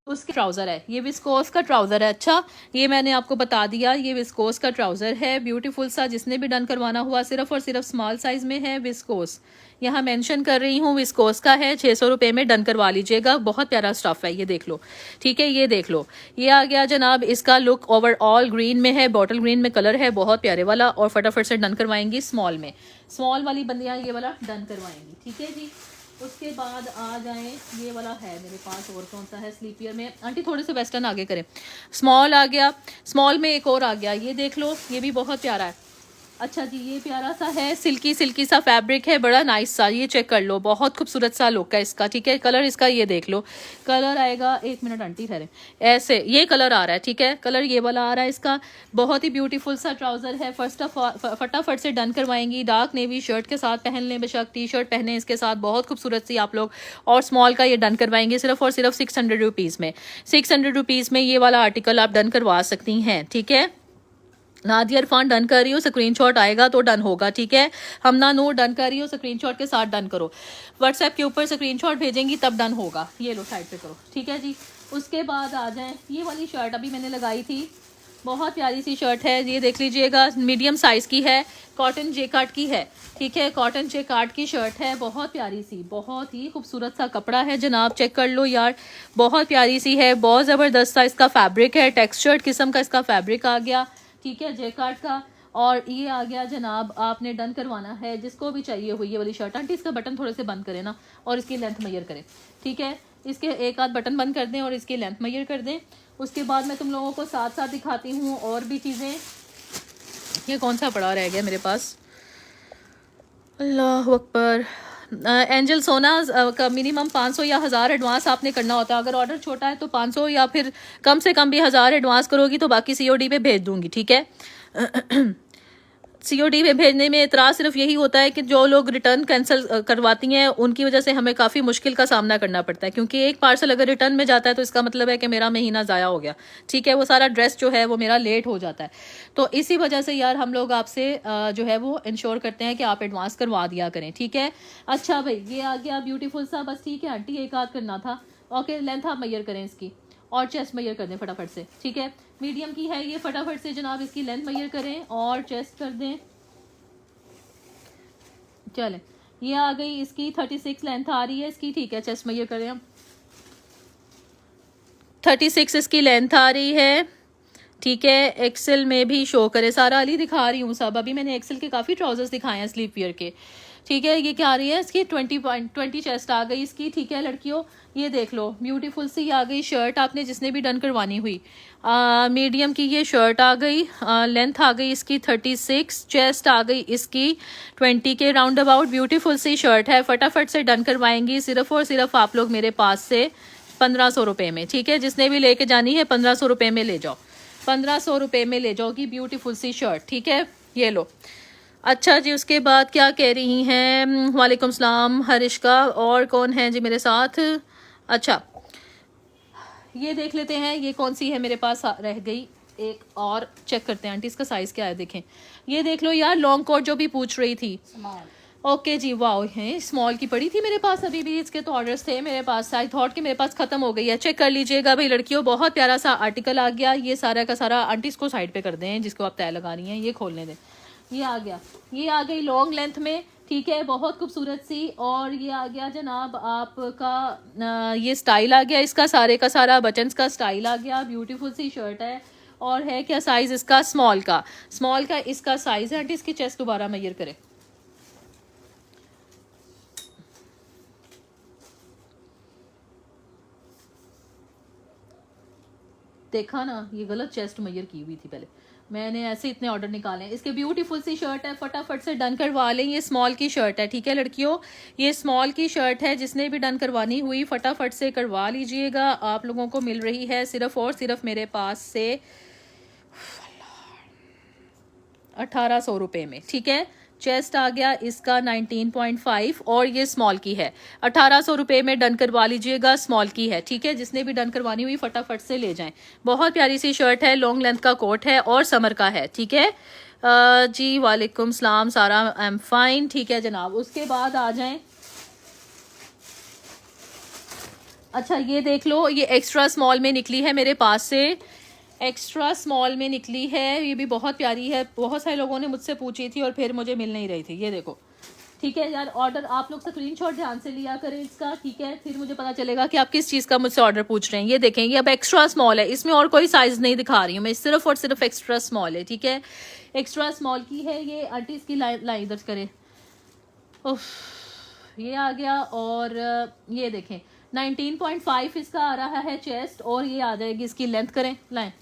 उसके ट्राउज़र है, ये विस्कोस का ट्राउज़र है। अच्छा ये मैंने आपको बता दिया, ये विस्कोस का ट्राउज़र है, ब्यूटीफुल सा, जिसने भी डन करवाना हुआ सिर्फ और सिर्फ स्मॉल साइज़ में है, विस्कोस यहाँ मेंशन कर रही हूँ, विस्कोस का है, 600 रुपये में डन करवा लीजिएगा, बहुत प्यारा स्टफ़ है, ये देख लो, ठीक है। ये देख लो, ये आ गया जनाब, इसका लुक ओवरऑल ग्रीन में है, बॉटल ग्रीन में कलर है, बहुत प्यारे वाला, और फटाफट से डन करवाएंगी स्मॉल में, स्मॉल वाली बंदियाँ ये वाला डन करवाएंगी, ठीक है जी। उसके बाद आ जाएं, ये वाला है मेरे पास, और कौन सा है स्लीपियर में आंटी, थोड़े से वेस्टर्न आगे करें। स्मॉल आ गया, स्मॉल में एक और आ गया, ये देख लो, ये भी बहुत प्यारा है। अच्छा जी, ये प्यारा सा है, सिल्की सिल्की सा फैब्रिक है, बड़ा नाइस सा, ये चेक कर लो, बहुत खूबसूरत सा लुक है इसका, ठीक है। कलर इसका ये देख लो, कलर आएगा, एक मिनट आंटी ठहरे, ऐसे ये कलर आ रहा है, ठीक है, कलर ये वाला आ रहा है इसका। बहुत ही ब्यूटीफुल सा ट्राउजर है, फटाफट से डन करवाएंगी। डार्क नेवी शर्ट के साथ पहन लें, बेशक टी शर्ट पहने इसके साथ, बहुत खूबसूरत सी आप लोग। और स्मॉल का ये डन करवाएंगे सिर्फ और सिर्फ 600 रुपीज़ में। 600 रुपीज़ में ये वाला आर्टिकल आप डन करवा सकती हैं, ठीक है। नादिया इरफान डन कर रही हो, स्क्रीनशॉट आएगा तो डन होगा, ठीक है। हमना नूर डन कर रही हो, स्क्रीनशॉट के साथ डन करो, व्हाट्सएप के ऊपर स्क्रीनशॉट भेजेंगी तब डन होगा। ये लो साइड पे करो, ठीक है जी। उसके बाद आ जाएं, ये वाली शर्ट अभी मैंने लगाई थी, बहुत प्यारी सी शर्ट है, ये देख लीजिएगा, मीडियम साइज़ की है, कॉटन जेकार्ड की है, ठीक है, कॉटन जेकार्ड की शर्ट है, बहुत प्यारी सी, बहुत ही खूबसूरत सा कपड़ा है जनाब, चेक कर लो यार, बहुत प्यारी सी है, बहुत ज़बरदस्त सा इसका फैब्रिक है, टेक्सचर्ड किस्म का इसका फैब्रिक आ गया, ठीक है, जेकार्ड का। और ये आ गया जनाब, आपने डन करवाना है, जिसको भी चाहिए हो ये वाली शर्ट। आंटी इसका बटन थोड़े से बंद करें ना, और इसकी लेंथ मेजर करें, ठीक है, इसके एक आध बटन बंद कर दें और इसकी लेंथ मेजर कर दें। उसके बाद मैं तुम लोगों को साथ साथ दिखाती हूँ और भी चीज़ें। ये कौन सा पड़ा रह गया मेरे पास, अल्लाह अकबर। एंजल सोना का मिनिमम 500 या 1000 एडवांस आपने करना होता है। अगर ऑर्डर छोटा है तो 500 या फिर कम से कम भी 1000 एडवांस करोगी तो बाकी COD पे भेज दूंगी, ठीक है। COD पे भेजने में इतराज़ सिर्फ यही होता है कि जो लोग रिटर्न कैंसिल करवाती हैं उनकी वजह से हमें काफ़ी मुश्किल का सामना करना पड़ता है, क्योंकि एक पार्सल अगर रिटर्न में जाता है तो इसका मतलब है कि मेरा महीना ज़ाया हो गया, ठीक है, वो सारा ड्रेस जो है वो मेरा लेट हो जाता है। तो इसी वजह से यार हम लोग आपसे जो है वो इंश्योर करते हैं कि आप एडवांस करवा दिया करें, ठीक है। अच्छा भाई, ये आ गया ब्यूटीफुल सा, बस ठीक है आंटी, एक आध करना था, ओके। लेंथ आप मेजर करें इसकी, और चेस्ट मेजर कर दें फटाफट से, ठीक है। मीडियम की है ये, फटाफट से जनाब इसकी लेंथ मेजर करें और चेस्ट कर दें। चलें, ये आ गई, इसकी 36 लेंथ आ रही है इसकी, ठीक है, चेस्ट मेजर करें हम, 36 इसकी लेंथ आ रही है, ठीक है। एक्सेल में भी शो करे, सारा अली दिखा रही हूँ सब, अभी मैंने एक्सेल के काफ़ी ट्राउजर्स दिखाए हैं स्लीप वियर के, ठीक है। ये क्या आ रही है इसकी 20 चेस्ट आ गई इसकी, ठीक है लड़कियों, ये देख लो, ब्यूटीफुल सी आ गई शर्ट, आपने जिसने भी डन करवानी हुई। मीडियम की ये शर्ट आ गई, लेंथ आ गई इसकी 36, चेस्ट आ गई इसकी 20 के राउंड अबाउट, ब्यूटीफुल सी शर्ट है, फटाफट से डन करवाएंगी सिर्फ और सिर्फ आप लोग मेरे पास से 1500 रुपये में, ठीक है। जिसने भी लेके जानी है 1500 रुपये में ले जाओ, 1500 रुपये में ले जाओगी ब्यूटीफुल सी शर्ट, ठीक है, ये लो। अच्छा जी, उसके बाद क्या कह रही हैं, वालेकुम सलाम हरिश्का, और कौन है जी मेरे साथ। अच्छा, ये देख लेते हैं, ये कौन सी है मेरे पास रह गई, एक और चेक करते हैं आंटी, इसका साइज़ क्या है देखें। ये देख लो यार, लॉन्ग कोट जो भी पूछ रही थी, ओके जी, वाओ, है स्मॉल की पड़ी थी मेरे पास, अभी भी इसके तो ऑर्डर्स थे मेरे पास, आई थॉट कि मेरे पास ख़त्म हो गई है। चेक कर लीजिएगा भाई लड़कियों, बहुत प्यारा सा आर्टिकल आ गया, ये सारा का सारा। आंटी इसको साइड पे कर दें, जिसको आप तय लगा रही हैं, ये खोलने दें। ये आ गया, ये आ गई लॉन्ग लेंथ में, ठीक है, बहुत खूबसूरत सी। और ये आ गया जनाब आपका ये स्टाइल आ गया इसका, सारे का सारा बटन्स का स्टाइल आ गया, ब्यूटीफुल सी शर्ट है। और है क्या साइज़ इसका, स्मॉल का, स्मॉल का इसका साइज़ है। आंटी इसकी चेस्ट दोबारा मेजर करें, देखा ना, ये गलत चेस्ट मेजर की हुई थी, पहले मैंने ऐसे इतने ऑर्डर निकाले हैं। इसके ब्यूटीफुल सी शर्ट है, फटाफट से डन करवा लें, ये स्मॉल की शर्ट है, ठीक है लड़कियों, ये स्मॉल की शर्ट है, जिसने भी डन करवानी हुई फटाफट से करवा लीजिएगा। आप लोगों को मिल रही है सिर्फ और सिर्फ मेरे पास से 1800 रुपये में, ठीक है। चेस्ट आ गया इसका 19.5 और ये स्मॉल की है, 1800 रुपये में डन करवा लीजिएगा, स्मॉल की है, ठीक है। जिसने भी डन करवानी हुई फटाफट से ले जाएं, बहुत प्यारी सी शर्ट है, लॉन्ग लेंथ का कोट है और समर का है, ठीक है। जी वालेकुम सलाम सारा, आई एम फाइन, ठीक है जनाब। उसके बाद आ जाएं, अच्छा ये देख लो, ये एक्स्ट्रा स्मॉल में निकली है मेरे पास से, एक्स्ट्रा स्मॉल में निकली है, ये भी बहुत प्यारी है, बहुत सारे लोगों ने मुझसे पूछी थी और फिर मुझे मिल नहीं रही थी, ये देखो, ठीक है यार। ऑर्डर आप लोग स्क्रीनशॉट ध्यान से लिया करें इसका, ठीक है, फिर मुझे पता चलेगा कि आप किस चीज़ का मुझसे ऑर्डर पूछ रहे हैं। ये देखें, ये अब एक्स्ट्रा स्मॉल है, इसमें और कोई साइज़ नहीं दिखा रही हूँ मैं, सिर्फ और सिर्फ एक्स्ट्रा स्मॉल है, ठीक है, एक्स्ट्रा स्मॉल की है ये। आंटी इसकी लाइन दर्ज करें, उफ ये आ गया। और ये देखें 19.5 इसका आ रहा है चेस्ट, और ये आ जाएगी इसकी लेंथ, करें लाएं,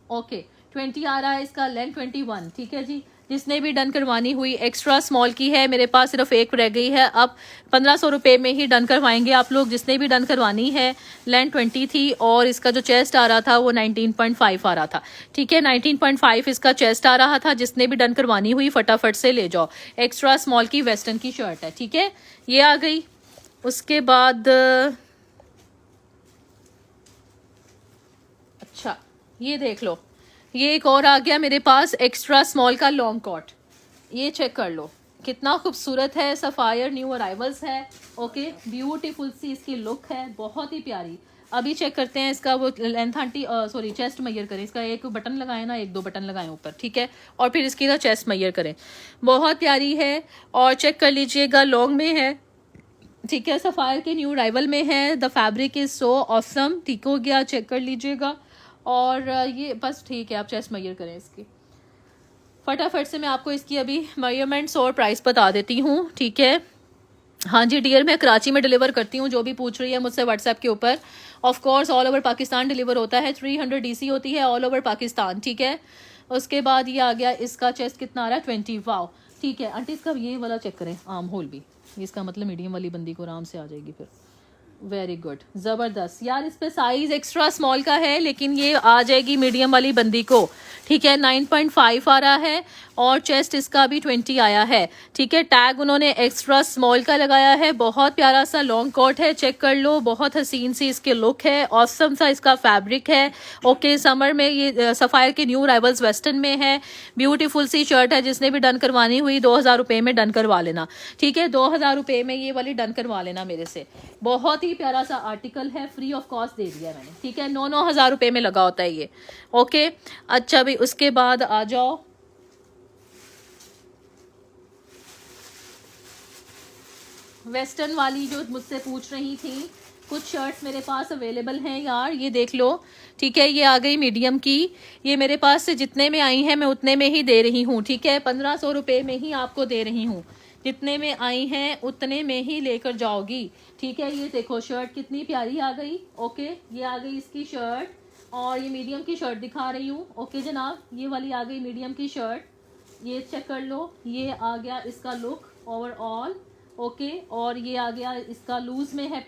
ओके 20 आ रहा है इसका लेंथ, 21, ठीक है जी। जिसने भी डन करवानी हुई, एक्स्ट्रा स्मॉल की है, मेरे पास सिर्फ एक रह गई है, अब 1500 रुपये में ही डन करवाएंगे आप लोग। जिसने भी डन करवानी है, लेंथ 20 थी और इसका जो चेस्ट आ रहा था वो 19.5 आ रहा था, ठीक है। 19.5 इसका चेस्ट आ रहा था। जिसने भी डन करवानी हुई फटाफट से ले जाओ। एक्स्ट्रा स्मॉल की वेस्टर्न की शर्ट है, ठीक है, ये आ गई। उसके बाद अच्छा ये देख लो, ये एक और आ गया मेरे पास एक्स्ट्रा स्मॉल का लॉन्ग कॉट। ये चेक कर लो कितना खूबसूरत है, सफायर न्यू अराइवल्स है, ओके ब्यूटीफुल सी इसकी लुक है, बहुत ही प्यारी। अभी चेक करते हैं इसका वो length, aunty sorry chest measure करें। इसका एक बटन लगाएं ना, एक दो बटन लगाएं ऊपर, ठीक है, और फिर इसकी ना चेस्ट मेजर करें। बहुत प्यारी है और चेक कर लीजिएगा, लॉन्ग में है, ठीक है, सफायर के न्यू अराइवल में है। The fabric is so awesome, ठीक हो गया, चेक कर लीजिएगा। और ये बस ठीक है, आप चेस्ट मेजर करें इसकी। फटाफट से मैं आपको इसकी अभी मेजरमेंट्स और प्राइस बता देती हूँ, ठीक है। हाँ जी डियर, मैं कराची में डिलीवर करती हूँ, जो भी पूछ रही है मुझसे व्हाट्सएप के ऊपर। Of course all over Pakistan deliver होता है, 300 डीसी होती है ऑल ओवर पाकिस्तान, ठीक है। उसके बाद ये आ गया, इसका चेस्ट कितना आ रहा है 20, वाओ, ठीक है। आंटी इसका ये वाला चेक करें, आर्म होल भी, इसका मतलब मीडियम वाली बंदी को आराम से आ जाएगी फिर। वेरी गुड, ज़बरदस्त यार। इस पे साइज एक्स्ट्रा स्मॉल का है लेकिन ये आ जाएगी मीडियम वाली बंदी को, ठीक है। 9.5 आ रहा है और चेस्ट इसका भी 20 आया है, ठीक है। टैग उन्होंने एक्स्ट्रा स्मॉल का लगाया है। बहुत प्यारा सा लॉन्ग कोट है, चेक कर लो, बहुत हसीन सी इसके लुक है, ऑसम सा इसका फैब्रिक है, ओके। समर में ये सफायर के न्यू अराइवल्स वेस्टर्न में है, ब्यूटीफुल सी शर्ट है। जिसने भी डन करवानी हुई 2000 रुपये में डन करवा लेना, ठीक है। 2000 रुपये में ये वाली डन करवा लेना मेरे से। बहुत ही प्यारा सा आर्टिकल है, फ्री ऑफ कॉस्ट दे दिया मैंने, ठीक है। 9 हज़ार रुपये में लगा होता है ये, ओके। अच्छा भाई उसके बाद आ जाओ, वेस्टर्न वाली जो मुझसे पूछ रही थी, कुछ शर्ट्स मेरे पास अवेलेबल हैं यार, ये देख लो, ठीक है। ये आ गई मीडियम की, ये मेरे पास से जितने में आई हैं मैं उतने में ही दे रही हूँ, ठीक है। 1500 रुपये में ही आपको दे रही हूँ, जितने में आई हैं उतने में ही लेकर जाओगी, ठीक है। ये देखो शर्ट कितनी प्यारी आ गई, ओके। ये आ गई इसकी शर्ट, और ये मीडियम की शर्ट दिखा रही हूँ, ओके जनाब। ये वाली आ गई मीडियम की शर्ट, ये चेक कर लो। ये आ गया इसका लुक ओवरऑल, ओके। और ये आ गया इसका लूज में है,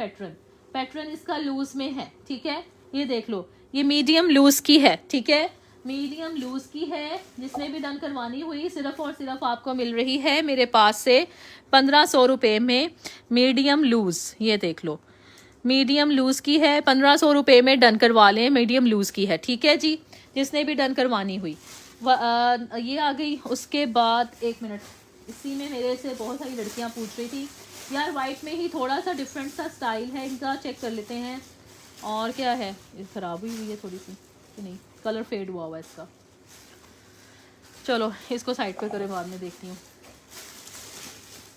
पैटर्न इसका लूज में है, ठीक है। ये देख लो, ये मीडियम लूज की है, ठीक है, मीडियम लूज की है। जिसने भी डन करवानी हुई सिर्फ और सिर्फ आपको मिल रही है मेरे पास से 1500 रुपये में मीडियम लूज। ये देख लो, मीडियम लूज की है, 1500 रुपये में डन करवा लें, मीडियम लूज की है, ठीक है जी। जिसने भी डन करवानी हुई ये आ गई। उसके बाद एक मिनट, इसी में मेरे से बहुत सारी लड़कियां पूछ रही थी यार, वाइट में ही थोड़ा सा डिफरेंट सा स्टाइल है इनका, चेक कर लेते हैं। और क्या है, ख़राब हुई है थोड़ी सी कि नहीं, कलर फेड हुआ हुआ है इसका, चलो इसको साइड पर करें, बाद में देखती हूँ।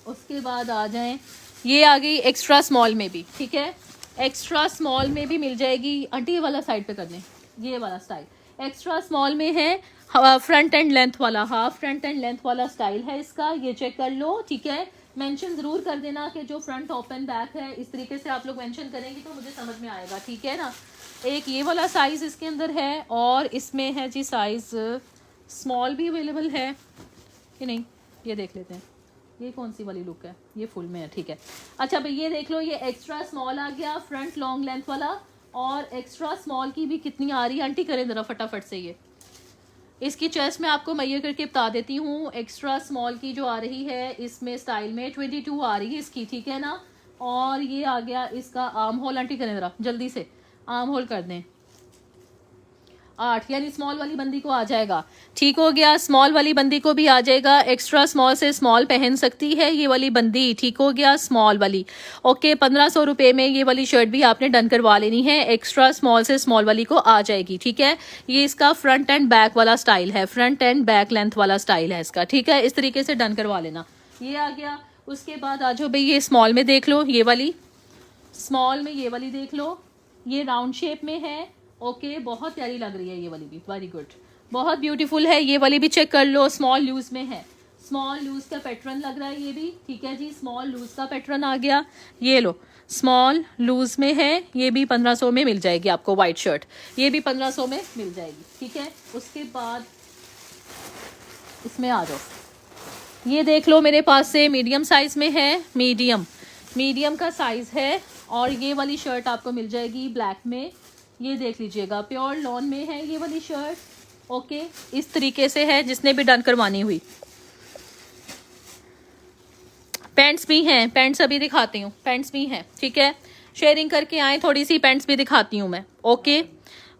उसके बाद आ जाएं, ये आ गई एक्स्ट्रा स्मॉल में भी, ठीक है, एक्स्ट्रा स्मॉल में भी मिल जाएगी। आंटी ये वाला साइड पे कर दें, ये वाला स्टाइल एक्स्ट्रा स्मॉल में है, फ्रंट एंड लेंथ वाला, हाफ फ्रंट एंड लेंथ वाला स्टाइल है इसका, ये चेक कर लो, ठीक है। मेंशन ज़रूर कर देना कि जो फ्रंट ओपन बैक है, इस तरीके से आप लोग मेंशन करेंगे तो मुझे समझ में आएगा, ठीक है ना। एक ये वाला साइज़ इसके अंदर है, और इसमें है जी साइज़ स्मॉल भी अवेलेबल है कि नहीं, ये देख लेते हैं। ये कौन सी वाली लुक है, ये फुल में है, ठीक है। अच्छा भाई ये देख लो, ये एक्स्ट्रा स्मॉल आ गया, फ्रंट लॉन्ग लेंथ वाला, और एक्स्ट्रा स्मॉल की भी कितनी आ रही है आंटी, करें ज़रा फटाफट से। ये इसकी चेस्ट में आपको मैयर करके बता देती हूँ। एक्स्ट्रा स्मॉल की जो आ रही है इसमें स्टाइल में 22 आ रही है इसकी, ठीक है ना। और ये आ गया इसका आर्म होल, आंटी करें ज़रा जल्दी से, आर्म होल कर दें 8, यानी स्मॉल वाली बंदी को आ जाएगा, ठीक हो गया। स्मॉल वाली बंदी को भी आ जाएगा, एक्स्ट्रा स्मॉल से स्मॉल पहन सकती है ये वाली बंदी, ठीक हो गया, स्मॉल वाली, ओके। 1500 रुपये में ये वाली शर्ट भी आपने डन करवा लेनी है, एक्स्ट्रा स्मॉल से स्मॉल वाली को आ जाएगी, ठीक है। ये इसका फ्रंट एंड बैक वाला स्टाइल है, फ्रंट एंड बैक लेंथ वाला स्टाइल है इसका, ठीक है। इस तरीके से डन करवा लेना, ये आ गया। उसके बाद आ जाओ भाई, ये स्मॉल में देख लो, ये वाली स्मॉल में ये वाली देख लो, ये राउंड शेप में है, ओके। बहुत प्यारी लग रही है ये वाली भी, वेरी गुड, बहुत ब्यूटीफुल है ये वाली भी, चेक कर लो, स्मॉल लूज में है, स्मॉल लूज का पैटर्न लग रहा है ये भी, ठीक है जी, स्मॉल लूज का पैटर्न आ गया। ये लो स्मॉल लूज में है, ये भी 1500 में मिल जाएगी आपको वाइट शर्ट, ये भी 1500 में मिल जाएगी, ठीक है। उसके बाद इसमें आ जाओ, ये देख लो मेरे पास से मीडियम साइज में है, मीडियम का साइज है, और ये वाली शर्ट आपको मिल जाएगी ब्लैक में, ये देख लीजिएगा, प्योर लॉन में है ये वाली शर्ट, ओके। इस तरीके से है, जिसने भी डन करवानी हुई। पैंट्स भी हैं, पैंट्स अभी दिखाती हूँ, पैंट्स भी हैं, ठीक है। शेयरिंग करके आए, थोड़ी सी पैंट्स भी दिखाती हूँ मैं, ओके।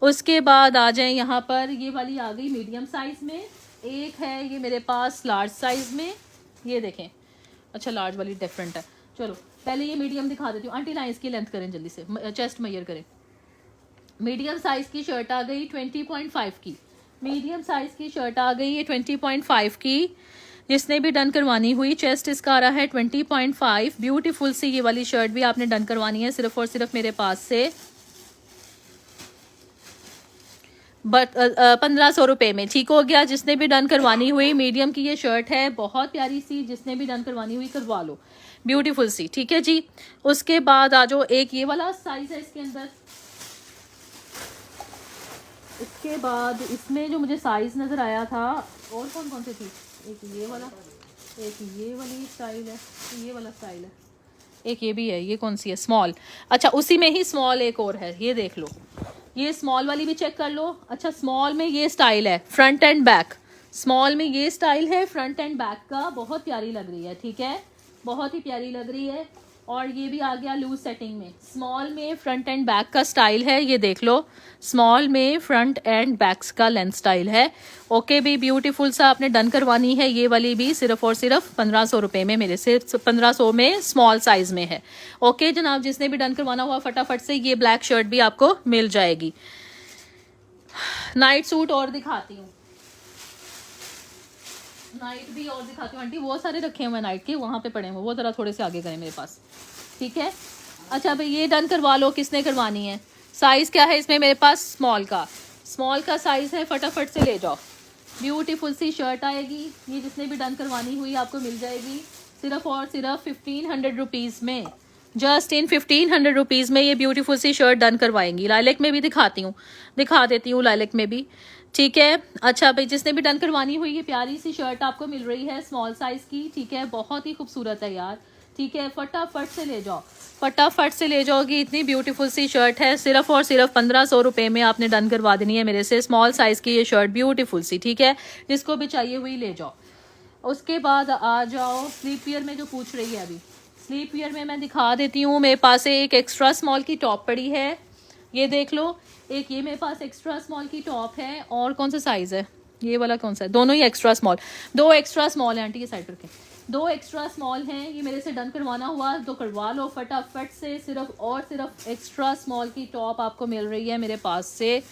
उसके बाद आ जाए यहाँ पर, ये वाली आ गई मीडियम साइज में, एक है ये मेरे पास लार्ज साइज में, ये देखें, अच्छा लार्ज वाली डिफरेंट है। चलो पहले ये मीडियम दिखा देती हूँ। आंटी लाइन इसकी लेंथ करें जल्दी से, चेस्ट मेजर करें। मीडियम साइज की शर्ट आ गई 20.5 की, मीडियम साइज की शर्ट आ गई ये 20.5 की, जिसने भी डन करवानी हुई। चेस्ट इसका आ रहा है 20.5। ब्यूटीफुल सी ये वाली शर्ट भी आपने डन करवानी है सिर्फ और सिर्फ मेरे पास से 1500 रुपये में, ठीक हो गया। जिसने भी डन करवानी हुई, मीडियम की ये शर्ट है, बहुत प्यारी सी, जिसने भी डन करवानी हुई करवा लो, ब्यूटीफुल सी, ठीक है जी। उसके बाद आ जाओ, एक ये वाला साइज है इसके अंदर। इसके बाद इसमें जो मुझे साइज नज़र आया था, और कौन कौन से थी, एक ये वाला, एक ये वाली स्टाइल है, ये वाला स्टाइल है, एक ये भी है, ये कौन सी है, स्मॉल। अच्छा उसी में ही स्मॉल एक और है, ये देख लो, ये स्मॉल वाली भी चेक कर लो। अच्छा स्मॉल में ये स्टाइल है, फ्रंट एंड बैक, स्मॉल में ये स्टाइल है फ्रंट एंड बैक का, बहुत प्यारी लग रही है, ठीक है, बहुत ही प्यारी लग रही है। और ये भी आ गया लूज सेटिंग में, स्मॉल में फ्रंट एंड बैक का स्टाइल है, ये देख लो, स्मॉल में फ्रंट एंड बैक्स का लेंथ स्टाइल है, ओके भी, ब्यूटीफुल सा आपने डन करवानी है। ये वाली भी सिर्फ और सिर्फ 1500 रुपये में, मेरे से 1500 में स्मॉल साइज में है, ओके जनाब। जिसने भी डन करवाना हुआ फटाफट से ये ब्लैक शर्ट भी आपको मिल जाएगी। नाइट सूट और दिखाती हूँ, नाइट भी और दिखाती हूँ आंटी, वो सारे रखे हुए नाइट के, वहाँ पे पड़े हुए, वो ज़रा थोड़े से आगे करें मेरे पास, ठीक है। अच्छा भाई ये डन करवा लो, किसने करवानी है। साइज़ क्या है इसमें मेरे पास, स्मॉल का साइज़ है, फटाफट से ले जाओ, ब्यूटीफुल सी शर्ट आएगी। ये जिसने भी डन करवानी हुई आपको मिल जाएगी सिर्फ और सिर्फ 1500 रुपीज़ में, जस्ट इन 1500 रुपीज़ में ये ब्यूटीफुल सी शर्ट डन करवाएंगी। लाइलैक में भी दिखा देती हूँ लाइलैक में भी, ठीक है। अच्छा भाई जिसने भी डन करवानी हुई, ये प्यारी सी शर्ट आपको मिल रही है स्मॉल साइज़ की, ठीक है, बहुत ही खूबसूरत है यार, ठीक है, फटाफट से ले जाओ, फटाफट से ले जाओगी, इतनी ब्यूटीफुल सी शर्ट है, सिर्फ और सिर्फ 1500 रुपये में आपने डन करवा देनी है मेरे से, स्मॉल साइज़ की ये शर्ट ब्यूटीफुल सी, ठीक है, जिसको भी चाहिए हुई ले जाओ। उसके बाद आ जाओ स्लीप वियर में, जो पूछ रही है अभी, स्लीप वियर में मैं दिखा देती हूँ। मेरे पास एक एक्स्ट्रा स्मॉल की टॉप पड़ी है, ये देख लो, एक ये मेरे पास एक्स्ट्रा स्मॉल की टॉप है, और कौन सा साइज़ है ये वाला, कौन सा है, दोनों ही एक्स्ट्रा स्मॉल, 2 एक्स्ट्रा स्मॉल है आंटी, ये साइड रखें, 2 एक्स्ट्रा स्मॉल हैं, ये मेरे से डन करवाना हुआ तो करवा लो फटाफट से। सिर्फ और सिर्फ एक्स्ट्रा स्मॉल की टॉप आपको मिल रही है मेरे पास से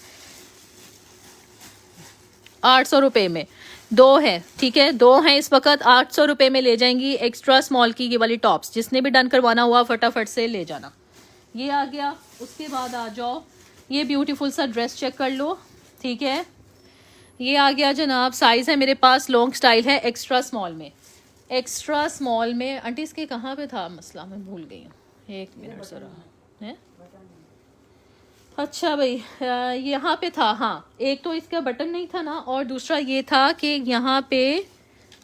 800 रुपये में, 2 है, ठीक है, 2 हैं इस वक्त, 800 रुपये में ले जाएंगी एक्स्ट्रा स्मॉल की ये वाली टॉप्स। जिसने भी डन करवाना हुआ फटाफट से ले जाना। ये आ गया। उसके बाद आ जाओ, ये ब्यूटीफुल सा ड्रेस चेक कर लो, ठीक है, ये आ गया जनाब, साइज़ है मेरे पास लॉन्ग स्टाइल है, एक्स्ट्रा स्मॉल में, एक्स्ट्रा स्मॉल में। आंटी इसके कहाँ पे था मसला, मैं भूल गई हूँ, एक मिनट ज़रा है, अच्छा भाई यहाँ पे था, हाँ, एक तो इसका बटन नहीं था ना, और दूसरा ये था कि यहाँ पे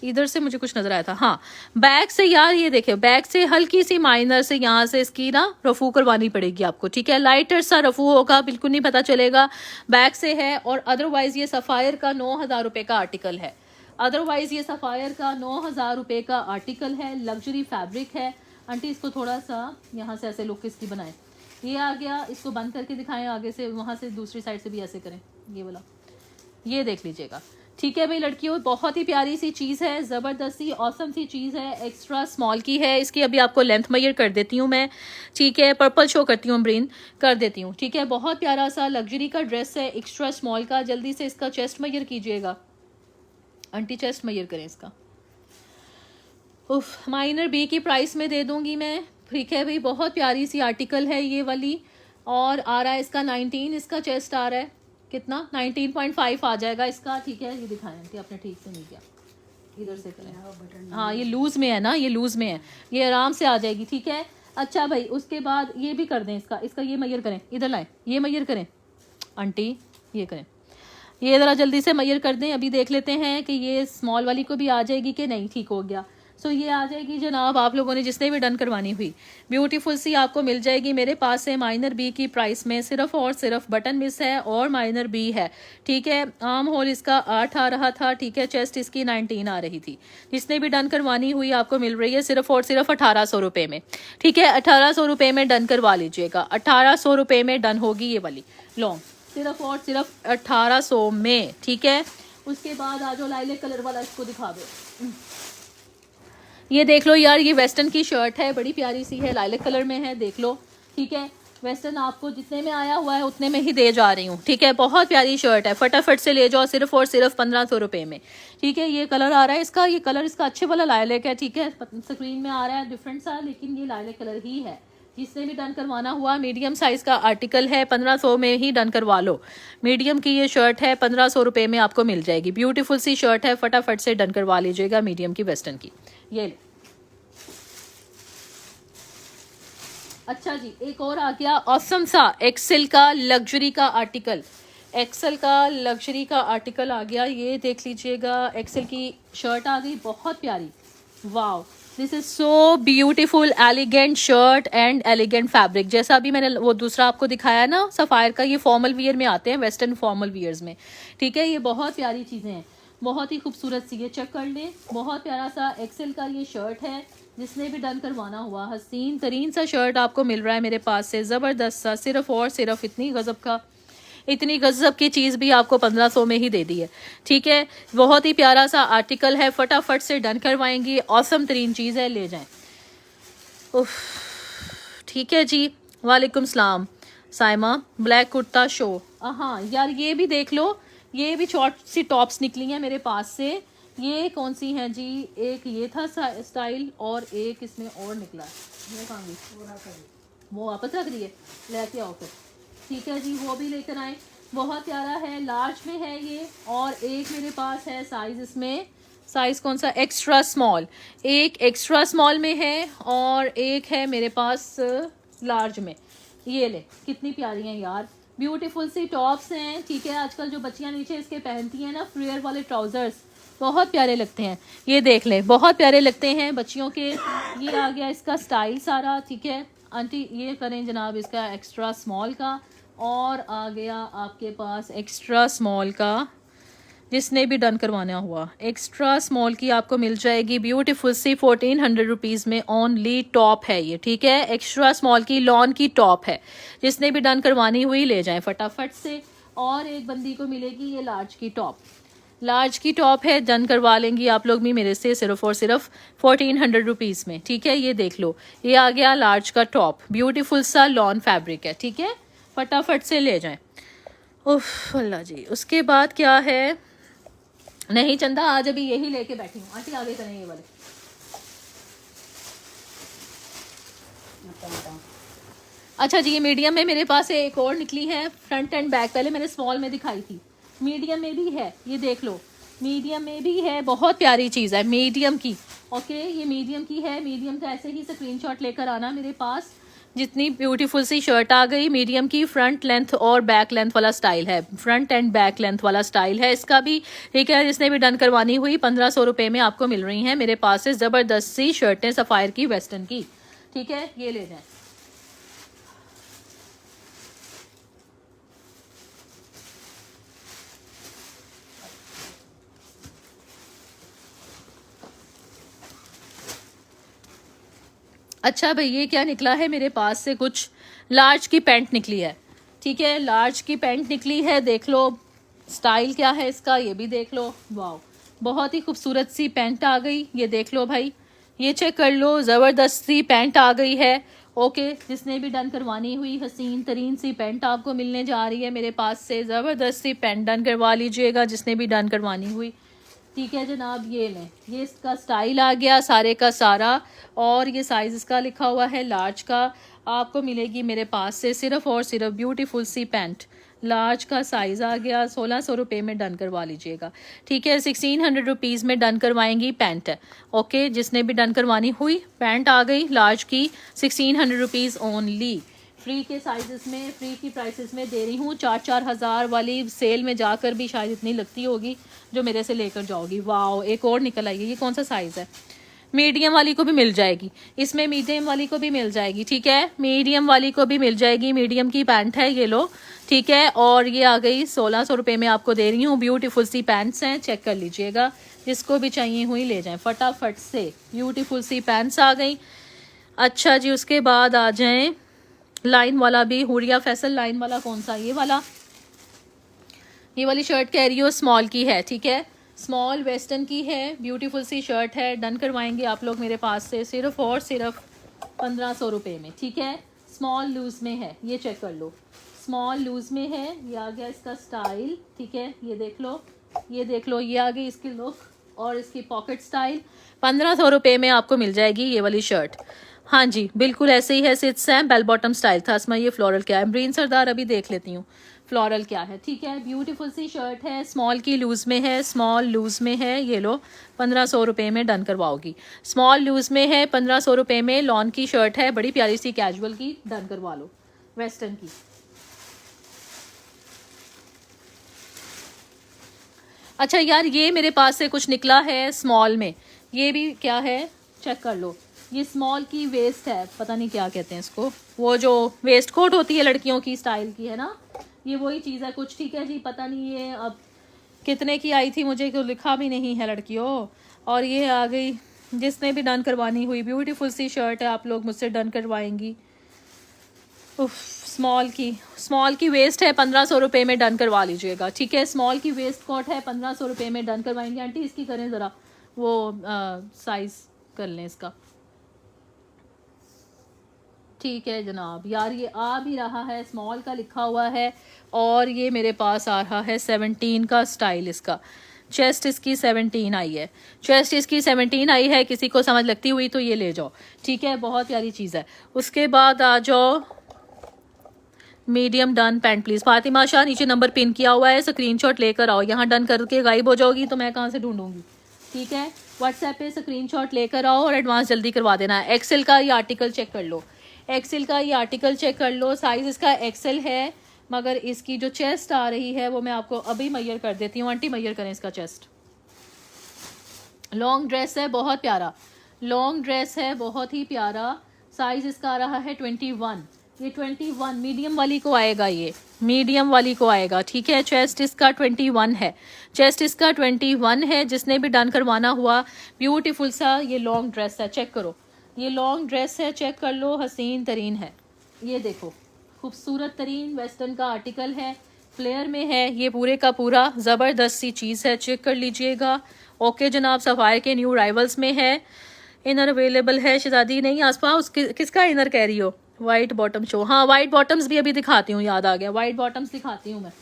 इधर से मुझे कुछ नजर आया था, हाँ, बैक से यार, ये देखिए बैक से हल्की सी माइनर से यहाँ से इसकी ना रफू करवानी पड़ेगी आपको, ठीक है, लाइटर सा रफू होगा, बिल्कुल नहीं पता चलेगा बैक से है। और अदरवाइज ये सफ़ायर का 9000 रुपये का आर्टिकल है, अदरवाइज ये सफ़ायर का 9000 रुपये का आर्टिकल है, लग्जरी फैब्रिक है। आंटी इसको थोड़ा सा यहाँ से ऐसे लुक इसकी बनाएं, ये आ गया, इसको बंद करके दिखाएं आगे से, वहाँ से दूसरी साइड से भी ऐसे करें, ये वाला, ये देख लीजिएगा, ठीक है भाई लड़कियों, बहुत ही प्यारी सी चीज़ है, ज़बरदस्ती ऑसम सी चीज़ है, एक्स्ट्रा स्मॉल की है। इसकी अभी आपको लेंथ मेजर कर देती हूँ मैं, ठीक है, पर्पल शो करती हूँ, ब्रीन कर देती हूँ, ठीक है, बहुत प्यारा सा लग्जरी का ड्रेस है एक्स्ट्रा स्मॉल का। जल्दी से इसका चेस्ट मेजर कीजिएगा आंटी, चेस्ट मेजर करें इसका, उफ, माइनर बी की प्राइस में दे दूँगी मैं, ठीक है भाई, बहुत प्यारी सी आर्टिकल है ये वाली, और आ रहा है इसका 19, इसका चेस्ट आ रहा है कितना, 19.5 आ जाएगा इसका, ठीक है, ये दिखाएं कि आपने ठीक से नहीं किया, इधर से करें, हाँ ये लूज़ में है ना, ये लूज़ में है, ये आराम से आ जाएगी, ठीक है। अच्छा भाई उसके बाद ये भी कर दें, इसका ये मैयर करें, इधर लाएं, ये मैयर करें आंटी, ये करें, ये ज़रा जल्दी से मैयर कर दें। अभी देख लेते हैं कि ये स्मॉल वाली को भी आ जाएगी कि नहीं। ठीक हो गया। सो ये आ जाएगी जनाब, आप लोगों ने जिसने भी डन करवानी हुई ब्यूटीफुल सी आपको मिल जाएगी मेरे पास से माइनर बी की प्राइस में। सिर्फ और सिर्फ बटन मिस है और माइनर बी है, ठीक है। आर्म होल इसका 8 आ रहा था, ठीक है। चेस्ट इसकी 19 आ रही थी। जिसने भी डन करवानी हुई आपको मिल रही है सिर्फ और सिर्फ 1800 रुपये में, ठीक है। 1800 रुपये में डन करवा लीजिएगा, 1800 रुपये में डन होगी ये वाली लॉन्ग, सिर्फ और सिर्फ 1800 में, ठीक है। उसके बाद आ जाओ लाइलेक कलर वाला, इसको दिखा दो। ये देख लो यार, ये वेस्टर्न की शर्ट है, बड़ी प्यारी सी है, लाइलेक कलर में है, देख लो, ठीक है। वेस्टर्न आपको जितने में आया हुआ है उतने में ही दे जा रही हूँ, ठीक है। बहुत प्यारी शर्ट है, फटाफट से ले जाओ सिर्फ और सिर्फ 1500 रुपये में, ठीक है। ये कलर आ रहा है इसका, ये कलर इसका अच्छे वाला लाइलेक है, ठीक है। स्क्रीन में आ रहा है डिफरेंट सा, लेकिन ये लाइलेक कलर ही है। जिसने भी डन करवाना हुआ, मीडियम साइज़ का आर्टिकल है, 1500 में ही डन करवा लो। मीडियम की ये शर्ट है, 1500 रुपये में आपको मिल जाएगी। ब्यूटीफुल सी शर्ट है, फटाफट से डन करवा लीजिएगा मीडियम की वेस्टर्न की। ये अच्छा जी, एक और आ गया ऑसम सा एक्सेल का लग्जरी का आर्टिकल, एक्सेल का लग्जरी का आर्टिकल आ गया। ये देख लीजिएगा, एक्सेल की शर्ट आ गई, बहुत प्यारी, wow, this is so beautiful, elegant shirt and elegant fabric. जैसा अभी मैंने वो दूसरा आपको दिखाया ना सफ़ायर का, ये फॉर्मल वियर में आते हैं, वेस्टर्न फॉर्मल वियर्स में, ठीक है। ये बहुत प्यारी चीज़ें हैं, बहुत ही खूबसूरत सी, ये चेक कर लें, बहुत प्यारा सा एक्सेल का ये शर्ट है। जिसने भी डन करवाना हुआ, हसीन तरीन सा शर्ट आपको मिल रहा है मेरे पास से, ज़बरदस्त सा, सिर्फ और सिर्फ इतनी गज़ब की चीज़ भी आपको 1500 में ही दे दी है, ठीक है। बहुत ही प्यारा सा आर्टिकल है, फटाफट से डन करवाएंगी, औसम तरीन चीज़ है, ले जाएं। उफ, ठीक है जी। वालेकुम सलाम साइमा, ब्लैक कुर्ता शो, हाँ यार ये भी देख लो, ये भी शॉर्ट सी टॉप्स निकली हैं मेरे पास से। ये कौन सी हैं जी, एक ये था स्टाइल और एक इसमें और निकला, ये कहाँ गई, वो वापस रख रही है, लेके आओ फिर, ठीक है जी। वो भी लेकर आए, बहुत प्यारा है, लार्ज में है ये। और एक मेरे पास है साइज़, इसमें साइज़ कौन सा, एक्स्ट्रा स्मॉल, एक एक्स्ट्रा स्मॉल में है और एक है मेरे पास लार्ज में। ये ले, कितनी प्यारी हैं यार, ब्यूटीफुल सी टॉप्स हैं, ठीक है। आजकल जो बच्चियां नीचे इसके पहनती हैं ना, फ्लेयर वाले ट्राउज़र्स, बहुत प्यारे लगते हैं। ये देख लें, बहुत प्यारे लगते हैं बच्चियों के। ये आ गया इसका स्टाइल सारा, ठीक है आंटी। ये करें जनाब इसका एक्स्ट्रा स्मॉल का, और आ गया आपके पास एक्स्ट्रा स्मॉल का, जिसने भी डन करवाना हुआ एक्स्ट्रा स्मॉल की आपको मिल जाएगी ब्यूटीफुल सी 1400 रुपीज़ में। ओनली टॉप है ये, ठीक है। एक्स्ट्रा स्मॉल की लॉन की टॉप है, जिसने भी डन करवानी हुई ले जाएं फटाफट से। और एक बंदी को मिलेगी ये लार्ज की टॉप, लार्ज की टॉप है, डन करवा लेंगी आप लोग भी मेरे से सिर्फ और सिर्फ 1400 रुपीज़ में, ठीक है। ये देख लो, ये आ गया लार्ज का टॉप, ब्यूटीफुल सा लॉन फैब्रिक है, ठीक है। फटाफट से ले जाएं। उफ अल्लाह जी। उसके बाद क्या है, नहीं चंदा आज अभी यही लेके बैठी हूँ, आंटी आगे करें ये वाले। अच्छा जी, ये मीडियम में मेरे पास एक और निकली है, फ्रंट एंड बैक, पहले मैंने स्मॉल में दिखाई थी, मीडियम में भी है, ये देख लो, मीडियम में भी है, बहुत प्यारी चीज़ है मीडियम की, ओके। ये मीडियम की है, मीडियम का ऐसे ही स्क्रीनशॉट लेकर आना मेरे पास। जितनी ब्यूटीफुल सी शर्ट आ गई मीडियम की, फ्रंट लेंथ और बैक लेंथ वाला स्टाइल है, फ्रंट एंड बैक लेंथ वाला स्टाइल है इसका भी, ठीक है। जिसने भी डन करवानी हुई 1500 रुपये में आपको मिल रही हैं मेरे पास से ज़बरदस्त सी शर्टें सफ़ायर की, वेस्टर्न की, ठीक है। ये ले जाएं। अच्छा भाई, ये क्या निकला है मेरे पास से, कुछ लार्ज की पैंट निकली है, ठीक है। लार्ज की पैंट निकली है, देख लो स्टाइल क्या है इसका, ये भी देख लो, वाह, बहुत ही खूबसूरत सी पैंट आ गई। ये देख लो भाई, ये चेक कर लो, ज़बरदस्त सी पैंट आ गई है, ओके। जिसने भी डन करवानी हुई हसीन तरीन सी पैंट आपको मिलने जा रही है मेरे पास से, ज़बरदस्त सी पैंट डन करवा लीजिएगा जिसने भी डन करवानी हुई, ठीक है जनाब। ये लें, ये इसका स्टाइल आ गया सारे का सारा, और ये साइज़ इसका लिखा हुआ है लार्ज का, आपको मिलेगी मेरे पास से सिर्फ और सिर्फ ब्यूटीफुल सी पैंट, लार्ज का साइज़ आ गया, 1600 रुपये में डन करवा लीजिएगा। ठीक है, 1600 रुपीज़ में डन करवाएंगी पैंट है। ओके, जिसने भी डन करवानी हुई पैंट आ गई लार्ज की 1600 रुपीज़ ओनली। फ्री के साइजेस में, फ्री की प्राइसेस में दे रही हूँ। 4-4 हज़ार वाली सेल में जाकर भी शायद इतनी लगती होगी जो मेरे से लेकर जाओगी। वाओ, एक और निकल आई है। ये कौन सा साइज़ है? मीडियम वाली को भी मिल जाएगी इसमें, मीडियम वाली को भी मिल जाएगी। ठीक है, मीडियम वाली को भी मिल जाएगी। मीडियम की पैंट है, ये लो। ठीक है, और ये आ गई 1600 रुपये में आपको दे रही हूँ। ब्यूटीफुल सी पैंट्स हैं, चेक कर लीजिएगा। जिसको भी चाहिए हुई ले जाएं फटाफट से। ब्यूटीफुल सी पैंट्स आ गई। अच्छा जी, उसके बाद आ जाएं लाइन वाला भी, हुरिया फैसल लाइन वाला। कौन सा? ये वाला। ये वाली शर्ट कह रही हो स्मॉल की है। ठीक है, स्मॉल वेस्टर्न की है, ब्यूटीफुल सी शर्ट है। डन करवाएंगे आप लोग मेरे पास से सिर्फ और सिर्फ 1500 रुपये में। ठीक है, स्मॉल लूज में है, ये चेक कर लो। स्मॉल लूज में है, ये आ गया इसका स्टाइल। ठीक है, ये देख लो, ये देख लो, ये आ गई इसकी लुक और इसकी पॉकेट स्टाइल। 1500 रुपये में आपको मिल जाएगी ये वाली शर्ट। हाँ जी, बिल्कुल ऐसे ही है। सिट सैम बेल बॉटम स्टाइल था इसमें। ये फ्लोरल क्या है? ब्रीन सरदार, अभी देख लेती हूँ फ्लोरल क्या है। ठीक है, ब्यूटीफुल सी शर्ट है, स्मॉल की लूज में है, स्मॉल लूज में है। ये लो, 1500 रुपये में डन करवाओगी। स्मॉल लूज में है, 1500 रुपये में लॉन की शर्ट है, बड़ी प्यारी सी कैजुअल की, डन करवा लो वेस्टर्न की। अच्छा यार, ये मेरे पास से कुछ निकला है स्मॉल में। ये भी क्या है, चेक कर लो। ये स्मॉल की वेस्ट है, पता नहीं क्या कहते हैं इसको, वो जो वेस्ट कोट होती है लड़कियों की स्टाइल की है ना, ये वही चीज़ है कुछ। ठीक है जी, पता नहीं ये अब कितने की आई थी, मुझे तो लिखा भी नहीं है लड़कियों। और ये आ गई, जिसने भी डन करवानी हुई, ब्यूटीफुल सी शर्ट है, आप लोग मुझसे डन करवाएंगी। उफ, स्मॉल की वेस्ट है, 1500 रुपये में डन करवा लीजिएगा। ठीक है, स्मॉल की वेस्ट कोट है, 1500 रुपये में डन करवाएंगे। आंटी इसकी करें ज़रा वो साइज़ कर लें इसका। ठीक है जनाब। यार ये आ भी रहा है, स्मॉल का लिखा हुआ है, और ये मेरे पास आ रहा है 17 का स्टाइल इसका। चेस्ट इसकी 17 आई है, चेस्ट इसकी 17 आई है। किसी को समझ लगती हुई तो ये ले जाओ। ठीक है, बहुत प्यारी चीज़ है। उसके बाद आ जाओ medium done pant please. Fatima Shah, नीचे नंबर पिन किया हुआ है, स्क्रीनशॉट लेकर आओ। यहाँ डन करके गायब हो जाओगी तो मैं कहाँ से ढूंढूंगी। ठीक है, व्हाट्सएप पे स्क्रीनशॉट लेकर आओ और एडवांस जल्दी करवा देना है। एक्सेल का ये आर्टिकल चेक कर लो, एक्सेल का ये आर्टिकल चेक कर लो। साइज़ इसका एक्सेल है, मगर इसकी जो चेस्ट आ रही है वो मैं आपको अभी मैयर कर देती हूँ। आंटी मैयर करें इसका चेस्ट। लॉन्ग ड्रेस है, बहुत प्यारा लॉन्ग ड्रेस है, बहुत ही प्यारा। साइज़ इसका आ रहा है 21। ये 21 मीडियम वाली को आएगा, ये मीडियम वाली को आएगा। ठीक है, चेस्ट इसका 21 है, चेस्ट इसका 21 है। जिसने भी डन करवाना हुआ, ब्यूटीफुल सा ये लॉन्ग ड्रेस है, चेक करो। ये लॉन्ग ड्रेस है, चेक कर लो, हसीन तरीन है। ये देखो, खूबसूरत तरीन वेस्टर्न का आर्टिकल है, फ्लेयर में है। ये पूरे का पूरा ज़बरदस्त सी चीज़ है, चेक कर लीजिएगा। ओके जनाब, सफ़ायर के न्यू राइवल्स में है। इनर अवेलेबल है। शहजादी नहीं आसपा, किसका इनर कह रही हो? वाइट बॉटम शो, हाँ वाइट बॉटम्स भी अभी दिखाती हूँ, याद आ गया, वाइट बॉटम्स दिखाती हूँ मैं।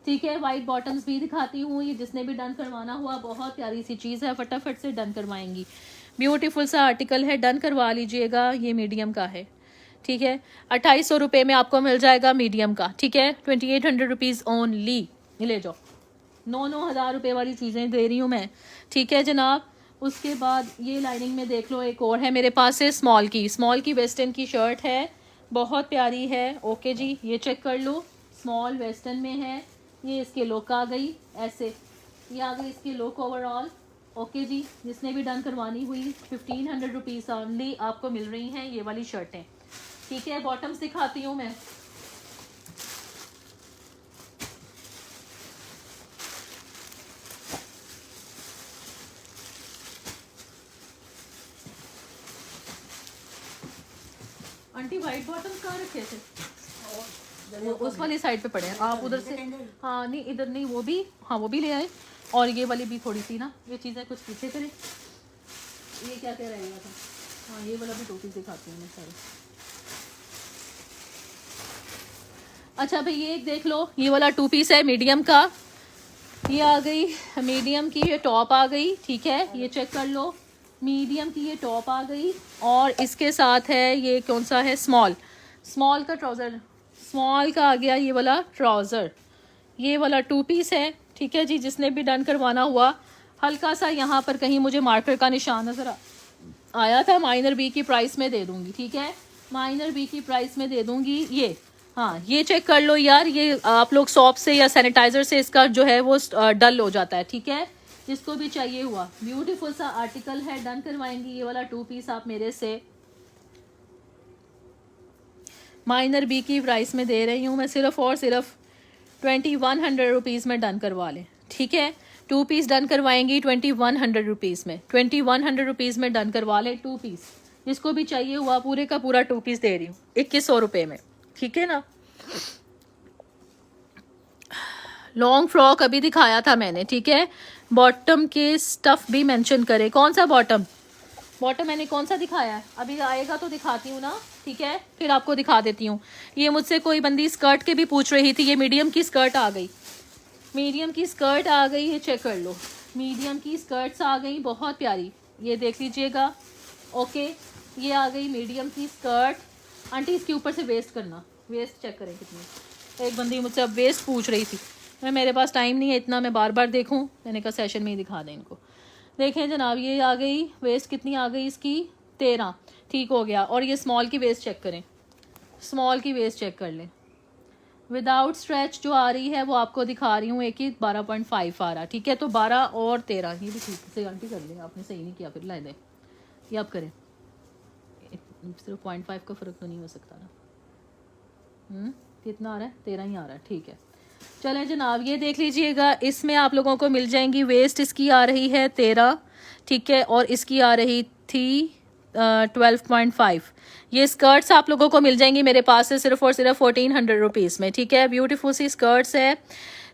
ठीक है, वाइट बॉटम्स भी दिखाती हूँ। ये जिसने भी डन करवाना हुआ, बहुत प्यारी सी चीज़ है, फटाफट से डन करवाएंगी। ब्यूटीफुल सा आर्टिकल है, डन करवा लीजिएगा। ये मीडियम का है। ठीक है, 2800 रुपये में आपको मिल जाएगा मीडियम का। ठीक है, 2800 रुपीज़ ओनली। ले जाओ, 9-9 हज़ार रुपये वाली चीज़ें दे रही हूँ मैं। ठीक है जनाब। उसके बाद ये लाइनिंग में देख लो, एक और है मेरे पास है स्मॉल की वेस्टर्न की शर्ट है, बहुत प्यारी है। ओके जी, ये चेक कर लो, स्मॉल वेस्टर्न में है। ये इसके लुक आ गई ऐसे, ये आ गई इसकी लुक ओवरऑल। ओके जी, जिसने भी डन करवानी हुई, 1500 रुपीज़ ओनली आपको मिल रही हैं ये वाली शर्टें। ठीक है, बॉटम्स दिखाती हूँ मैं। आंटी वाइट बॉटम्स कहाँ रखे थे? वो उस वाली साइड पे पड़े हैं, आप उधर से। हाँ नहीं, इधर नहीं, वो भी, हाँ वो भी ले आए। और ये वाली भी थोड़ी सी ना, ये चीज़ें कुछ पीछे करें। ये क्या क्या रहेगा था? हाँ, ये वाला भी टोपी दिखाती हूँ मैं सारी। अच्छा भाई, ये एक देख लो, ये वाला 2 पीस है मीडियम का। ये आ गई मीडियम की, ये टॉप आ गई। ठीक है, ये चेक कर लो, मीडियम की ये टॉप आ गई। और इसके साथ है ये कौन सा है, स्मॉल का ट्राउज़र, स्मॉल का आ गया ये वाला ट्राउज़र। ये वाला 2 पीस है, ठीक है जी। जिसने भी डन करवाना हुआ, हल्का सा यहाँ पर कहीं मुझे मार्कर का निशान नज़र आया था, माइनर बी की प्राइस में दे दूंगी, ठीक है, माइनर बी की प्राइस में दे दूंगी ये। हाँ, ये चेक कर लो यार, ये आप लोग सॉप से या सैनिटाइजर से इसका जो है वो डल हो जाता है, ठीक है। जिसको भी चाहिए हुआ, ब्यूटीफुल सा आर्टिकल है, डन करवाएंगी। ये वाला 2 पीस आप मेरे से माइनर बी की प्राइस में दे रही हूँ मैं, सिर्फ और सिर्फ 2100 रुपीज़ में डन करवा लें, ठीक है। 2 पीस डन करवाएंगी 2100 रुपीज़ में, 2100 रुपीज़ में डन करवा लें 2 पीस। जिसको भी चाहिए हुआ पूरे का पूरा 2 पीस दे रही हूँ 2100 रुपये में, ठीक है ना। लॉन्ग फ्रॉक अभी दिखाया था मैंने, ठीक है। बॉटम के स्टफ भी मेंशन करें, कौन सा बॉटम मैंने कौन सा दिखाया है, अभी आएगा तो दिखाती हूँ ना, ठीक है, फिर आपको दिखा देती हूँ। ये मुझसे कोई बंदी स्कर्ट के भी पूछ रही थी, ये मीडियम की स्कर्ट आ गई, मीडियम की स्कर्ट आ गई है, चेक कर लो, मीडियम की स्कर्ट्स आ गई, बहुत प्यारी, ये देख लीजिएगा। ओके, ये आ गई मीडियम की स्कर्ट। आंटी इसके ऊपर से वेस्ट करना, वेस्ट चेक करें कितनी। एक बंदी मुझसे अब वेस्ट पूछ रही थी, मेरे पास टाइम नहीं है इतना मैं बार बार देखूं, मैंने कहा सेशन में ही दिखा दें इनको। देखें जनाब, ये आ गई वेस्ट, कितनी आ गई इसकी, 13, ठीक हो गया। और ये स्मॉल की वेस्ट चेक करें, स्मॉल की वेस्ट चेक कर लें, विदाउट स्ट्रेच जो आ रही है वो आपको दिखा रही हूँ, एक ही 12.5 आ रहा, ठीक है। तो 12 और 13, ये भी ठीक से आंटी कर लें, आपने सही नहीं किया, फिर ला दें, ये आप करें, सिर्फ 0.5 का फ़र्क तो नहीं हो सकता ना। कितना आ रहा है, 13 ही आ रहा है, ठीक है। चलें जनाब, ये देख लीजिएगा, इसमें आप लोगों को मिल जाएंगी, वेस्ट इसकी आ रही है 13, ठीक है, और इसकी आ रही थी 12.5। ये स्कर्ट्स आप लोगों को मिल जाएंगी मेरे पास से सिर्फ और सिर्फ 1400 रुपीज़ में, ठीक है। ब्यूटीफुल सी स्कर्ट्स है,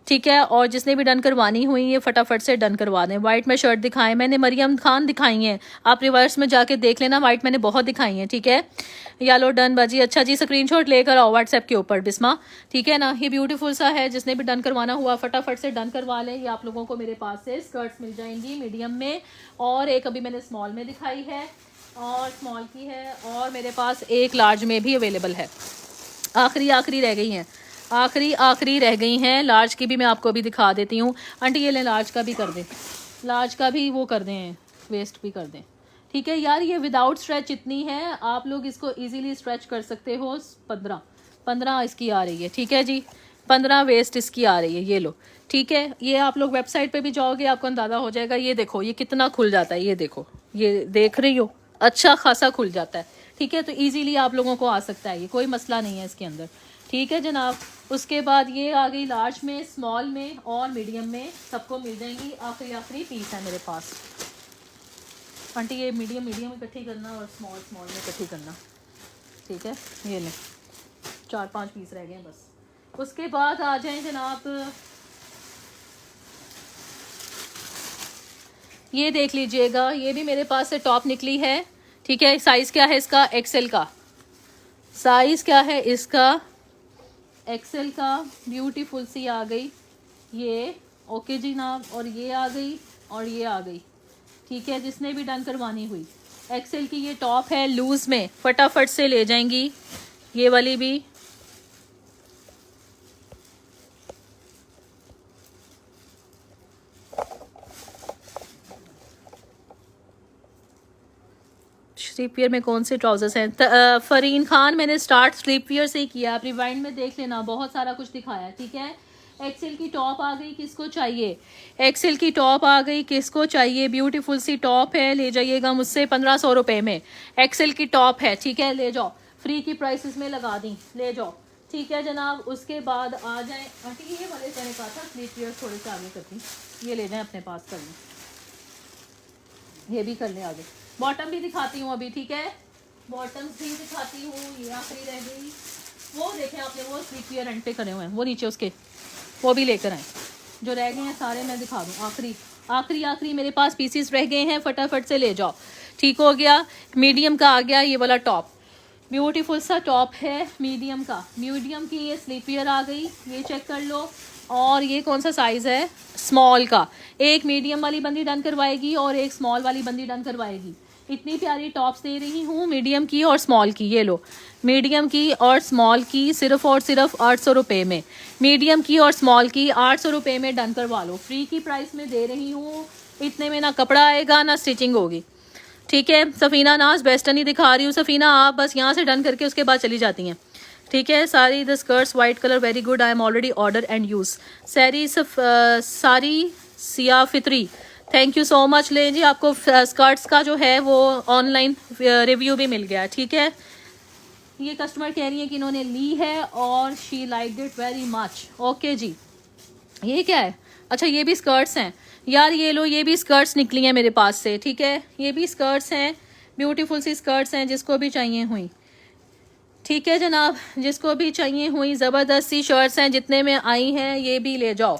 ठीक है। और जिसने भी डन करवानी हुई ये फटाफट से डन करवा दें। वाइट में शर्ट दिखाएं मैंने, मरियम खान दिखाई हैं, आप रिवर्स में जाके देख लेना, वाइट मैंने बहुत दिखाई हैं, ठीक है। येलो डन बाजी, अच्छा जी, स्क्रीनशॉट लेकर आओ व्हाट्सएप के ऊपर बिस्मा, ठीक है ना। ये ब्यूटीफुल सा है, जिसने भी डन करवाना हुआ फटाफट से डन करवा लें। ये आप लोगों को मेरे पास से स्कर्ट्स मिल जाएंगी मीडियम में, और एक अभी मैंने स्मॉल में दिखाई है, और स्मॉल की है, और मेरे पास एक लार्ज में भी अवेलेबल है। आखिरी रह गई हैं, आखिरी रह गई हैं। लार्ज की भी मैं आपको अभी दिखा देती हूँ। आंटी ये लें, लार्ज का भी कर दें, लार्ज का भी वो कर दें, वेस्ट भी कर दें, ठीक है यार। ये विदाउट स्ट्रेच इतनी है, आप लोग इसको इजीली स्ट्रेच कर सकते हो। 15 इसकी आ रही है, ठीक है जी, 15 वेस्ट इसकी आ रही है, ये लो, ठीक है। ये आप लोग वेबसाइट पे भी जाओगे आपको अंदाज़ा हो जाएगा। ये देखो ये कितना खुल जाता है, ये देखो, ये देख रही हो, अच्छा खासा खुल जाता है, ठीक है। तो इजीली आप लोगों को आ सकता है, ये कोई मसला नहीं है इसके अंदर, ठीक है जनाब। उसके बाद ये आ गई लार्ज में, स्मॉल में और मीडियम में, सबको मिल जाएंगी। आखिरी पीस है मेरे पास। आंटी ये मीडियम इकट्ठी करना और स्मॉल में इकट्ठी करना, ठीक है। ये लें, 4-5 पीस रह गए हैं बस। उसके बाद आ जाएं जनाब, ये देख लीजिएगा, ये भी मेरे पास से टॉप निकली है, ठीक है। साइज़ क्या है इसका, एक्सेल का साइज़ क्या है इसका, एक्सेल का। ब्यूटीफुल सी आ गई ये, ओके जी नाब। और ये आ गई और ये आ गई, ठीक है। जिसने भी डन करवानी हुई, एक्सेल की ये टॉप है लूज़ में, फटाफट से ले जाएंगी। ये वाली भी स्लीप वियर में कौन से ट्राउजर्स हैं, फरीन खान, मैंने स्टार्ट स्लीप वियर से ही किया, आप रिवाइंड में देख लेना, बहुत सारा कुछ दिखाया, ठीक है। एक्सेल की टॉप आ गई, किसको चाहिए, एक्सेल की टॉप आ गई, किसको चाहिए, ब्यूटीफुल सी टॉप है, ले जाइएगा मुझसे 1500 रुपये में। एक्सेल की टॉप है, ठीक है, ले जाओ, फ्री की प्राइसेस में लगा दी, ले जाओ, ठीक है जनाब। उसके बाद आ जाए, आंटी ये वाले मैंने कहा था स्लीप वियर थोड़े से आगे करती, ये ले जाएं अपने पास, कर लें, ये भी कर लें आगे। बॉटम भी दिखाती हूँ अभी, ठीक है, बॉटम्स भी दिखाती हूँ। ये आखिरी रह गई, वो देखें आपने, वो स्लीप वियर एंड पे करे हुए हैं, वो नीचे उसके, वो भी लेकर आए, जो रह गए हैं सारे मैं दिखा दूँ। आखिरी मेरे पास पीसीस रह गए हैं, फटाफट से ले जाओ, ठीक हो गया। मीडियम का आ गया ये वाला टॉप, ब्यूटीफुल सा टॉप है मीडियम का, मीडियम की ये स्लीप वियर आ गई, ये चेक कर लो। और ये कौन सा साइज़ है, स्मॉल का। एक मीडियम वाली बंदी डन करवाएगी और एक स्मॉल वाली बंदी डन करवाएगी। इतनी प्यारी टॉप्स दे रही हूँ मीडियम की और स्मॉल की। ये लो, मीडियम की और स्मॉल की सिर्फ और सिर्फ 800 रुपये में। मीडियम की और स्मॉल की 800 रुपये में डन करवा लो। फ्री की प्राइस में दे रही हूँ। इतने में ना कपड़ा आएगा ना स्टिचिंग होगी, ठीक है। सफ़ीना नाज वेस्टर्न ही दिखा रही हूँ। सफ़ीना आप बस यहाँ से डन करके उसके बाद चली जाती हैं, ठीक है। सारी the skirts white colour very good, I am already order and use. सारी सिया फित्री, थैंक यू सो मच। ले जी, आपको स्कर्ट्स का जो है वो ऑनलाइन रिव्यू भी मिल गया, ठीक है। ये कस्टमर कह रही है कि इन्होंने ली है और she liked it very much. Okay जी, ये क्या है? अच्छा, ये भी स्कर्ट्स हैं यार। ये लो, ये भी स्कर्ट्स निकली हैं मेरे पास से, ठीक है। ये भी स्कर्ट्स हैं, ब्यूटीफुल सी स्कर्ट्स हैं, जिसको भी चाहिए हुई, ठीक है जनाब, जिसको भी चाहिए हुई। ज़बरदस्त सी शर्ट्स हैं, जितने में आई हैं ये भी ले जाओ,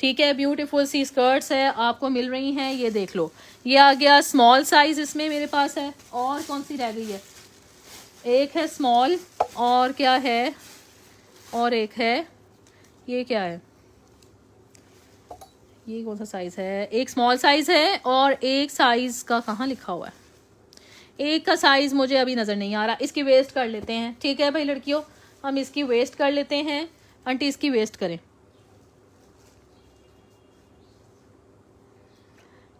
ठीक है। ब्यूटीफुल सी स्कर्ट्स है, आपको मिल रही हैं। ये देख लो, ये आ गया स्मॉल साइज़ इसमें मेरे पास है। और कौन सी रह गई है? एक है स्मॉल, और क्या है, और एक है, ये क्या है, ये कौन सा साइज़ है? एक स्मॉल साइज़ है और एक साइज़ का कहाँ लिखा हुआ है? एक का साइज़ मुझे अभी नज़र नहीं आ रहा। इसकी वेस्ट कर लेते हैं, ठीक है भाई लड़कियों, हम इसकी वेस्ट कर लेते हैं। आंटी इसकी वेस्ट करें,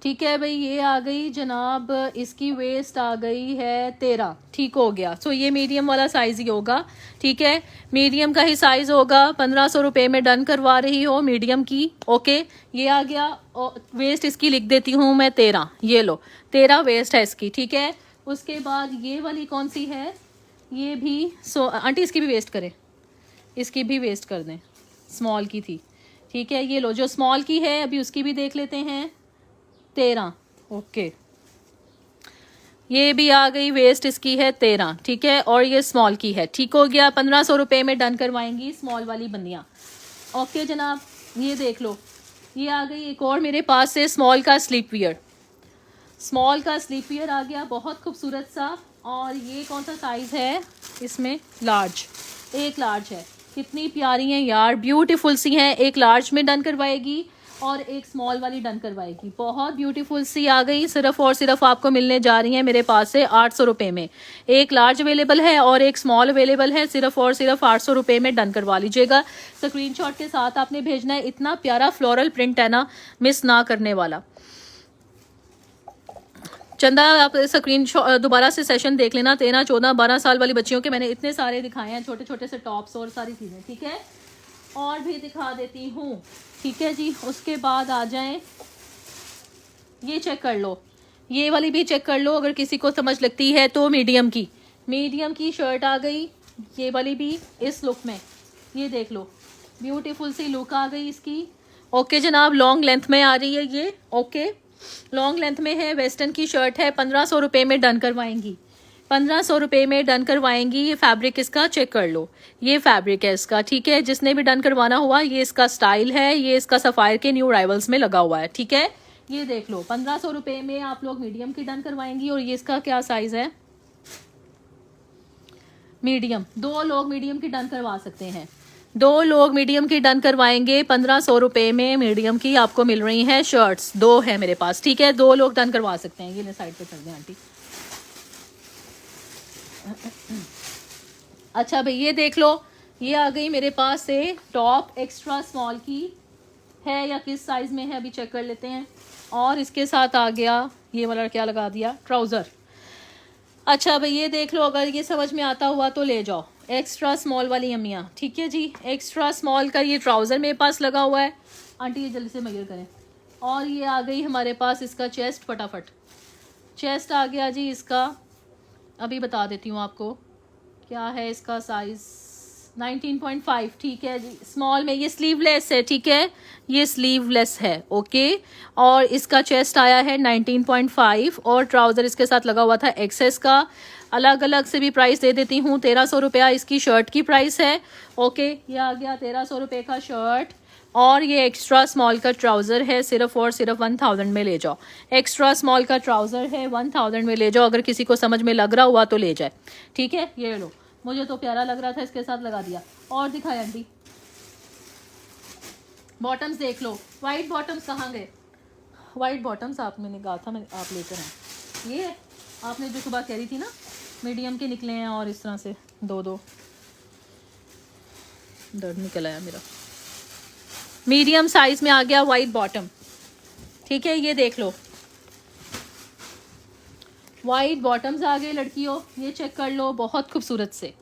ठीक है भाई। ये आ गई जनाब, इसकी वेस्ट आ गई है 13, ठीक हो गया। सो ये मीडियम वाला साइज़ ही होगा, ठीक है। मीडियम का ही साइज़ होगा। 1500 रुपये में डन करवा रही हो मीडियम की, ओके। ये आ गया, वेस्ट इसकी लिख देती हूँ मैं 13। ये लो, 13 वेस्ट है इसकी, ठीक है। उसके बाद ये वाली कौन सी है? ये भी आंटी इसकी भी वेस्ट करें, इसकी भी वेस्ट कर दें, स्मॉल की थी, ठीक है। ये लो, जो स्मॉल की है अभी उसकी भी देख लेते हैं, 13, ओके। ये भी आ गई, वेस्ट इसकी है 13, ठीक है। और ये स्मॉल की है, ठीक हो गया। 1500 रुपये में डन करवाएंगी स्मॉल वाली बंदियाँ, ओके जनाब। ये देख लो, ये आ गई एक और मेरे पास से स्मॉल का स्लीप वियर। स्मॉल का स्लीप वियर आ गया, बहुत खूबसूरत सा। और ये कौन सा साइज़ है इसमें? लार्ज, एक लार्ज है। कितनी प्यारी हैं यार, ब्यूटीफुल सी हैं। एक लार्ज में डन करवाएगी और एक स्मॉल वाली डन करवाएगी। बहुत ब्यूटीफुल सी आ गई। सिर्फ और सिर्फ आपको मिलने जा रही हैं मेरे पास से 800 रुपये में। एक लार्ज अवेलेबल है और एक स्मॉल अवेलेबल है। सिर्फ और सिर्फ 800 रुपये में डन करवा लीजिएगा। स्क्रीनशॉट के साथ आपने भेजना है। इतना प्यारा फ्लोरल प्रिंट है ना, मिस ना करने वाला। चंदा, आप स्क्रीन दोबारा से सेशन देख लेना। 13, 14, 12 साल वाली बच्चियों के मैंने इतने सारे दिखाए हैं, छोटे छोटे से टॉप्स और सारी चीज़ें, ठीक है। और भी दिखा देती हूँ, ठीक है जी। उसके बाद आ जाएं, ये चेक कर लो, ये वाली भी चेक कर लो अगर किसी को समझ लगती है तो। मीडियम की शर्ट आ गई, ये वाली भी इस लुक में। ये देख लो, ब्यूटीफुल सी लुक आ गई इसकी, ओके जनाब। लॉन्ग लेंथ में आ रही है ये, ओके, लॉन्ग लेंथ में है। वेस्टर्न की शर्ट है, 1500 रुपये में डन करवाएंगी। 1500 रुपये में डन करवाएंगी। ये फैब्रिक इसका चेक कर लो, ये फैब्रिक है इसका, ठीक है। जिसने भी डन करवाना हुआ, ये इसका स्टाइल है। ये इसका सफ़ायर के न्यू अराइवल्स में लगा हुआ है, ठीक है। ये देख लो, 1500 रुपये में आप लोग मीडियम की डन करवाएंगी। और ये इसका क्या साइज़ है? मीडियम। 2 लोग मीडियम की डन करवा सकते हैं। 2 लोग मीडियम की डन करवाएंगे। 1500 रुपये में मीडियम की आपको मिल रही हैं शर्ट्स। 2 है मेरे पास, ठीक है। 2 लोग डन करवा सकते हैं। ये साइड पे चल दें आंटी। अच्छा भाई, ये देख लो, ये आ गई मेरे पास से टॉप। एक्स्ट्रा स्मॉल की है या किस साइज़ में है अभी चेक कर लेते हैं। और इसके साथ आ गया, ये वाला क्या लगा दिया, ट्राउज़र। अच्छा भाई, ये देख लो, अगर ये समझ में आता हुआ तो ले जाओ। एक्स्ट्रा स्मॉल वाली अम्मियाँ, ठीक है जी। एक्स्ट्रा स्मॉल का ये ट्राउज़र मेरे पास लगा हुआ है। आंटी ये जल्दी से मेजर करें। और ये आ गई हमारे पास इसका चेस्ट, फटाफट चेस्ट आ गया जी इसका। अभी बता देती हूँ आपको क्या है इसका साइज़, 19.5, ठीक है जी। स्मॉल में ये स्लीवलेस है, ठीक है, ये स्लीवलेस है, ओके। और इसका चेस्ट आया है 19.5 और ट्राउज़र इसके साथ लगा हुआ था एक्सेस का। अलग अलग से भी प्राइस दे देती हूँ। 1300 रुपया इसकी शर्ट की प्राइस है, ओके। ये आ गया 1300 रुपये का शर्ट। और ये एक्स्ट्रा स्मॉल का ट्राउज़र है, सिर्फ और सिर्फ 1000 में ले जाओ। एक्स्ट्रा स्मॉल का ट्राउज़र है, 1000 में ले जाओ। अगर किसी को समझ में लग रहा हुआ तो ले जाए, ठीक है। ये लो, मुझे तो प्यारा लग रहा था, इसके साथ लगा दिया। और दिखाए आंटी, बॉटम्स देख लो। वाइट बॉटम्स कहाँ गए? वाइट बॉटम्स आप मैंने कहा था, मैं आप लेकर आए। ये आपने जो सुबह कह रही थी ना मीडियम के निकले हैं और इस तरह से दो दो दर्द निकल आया मेरा। मीडियम साइज में आ गया वाइट बॉटम, ठीक है, ये देख लो वाइट बॉटम्स आ गए लड़कियों, ये चेक कर लो, बहुत खूबसूरत से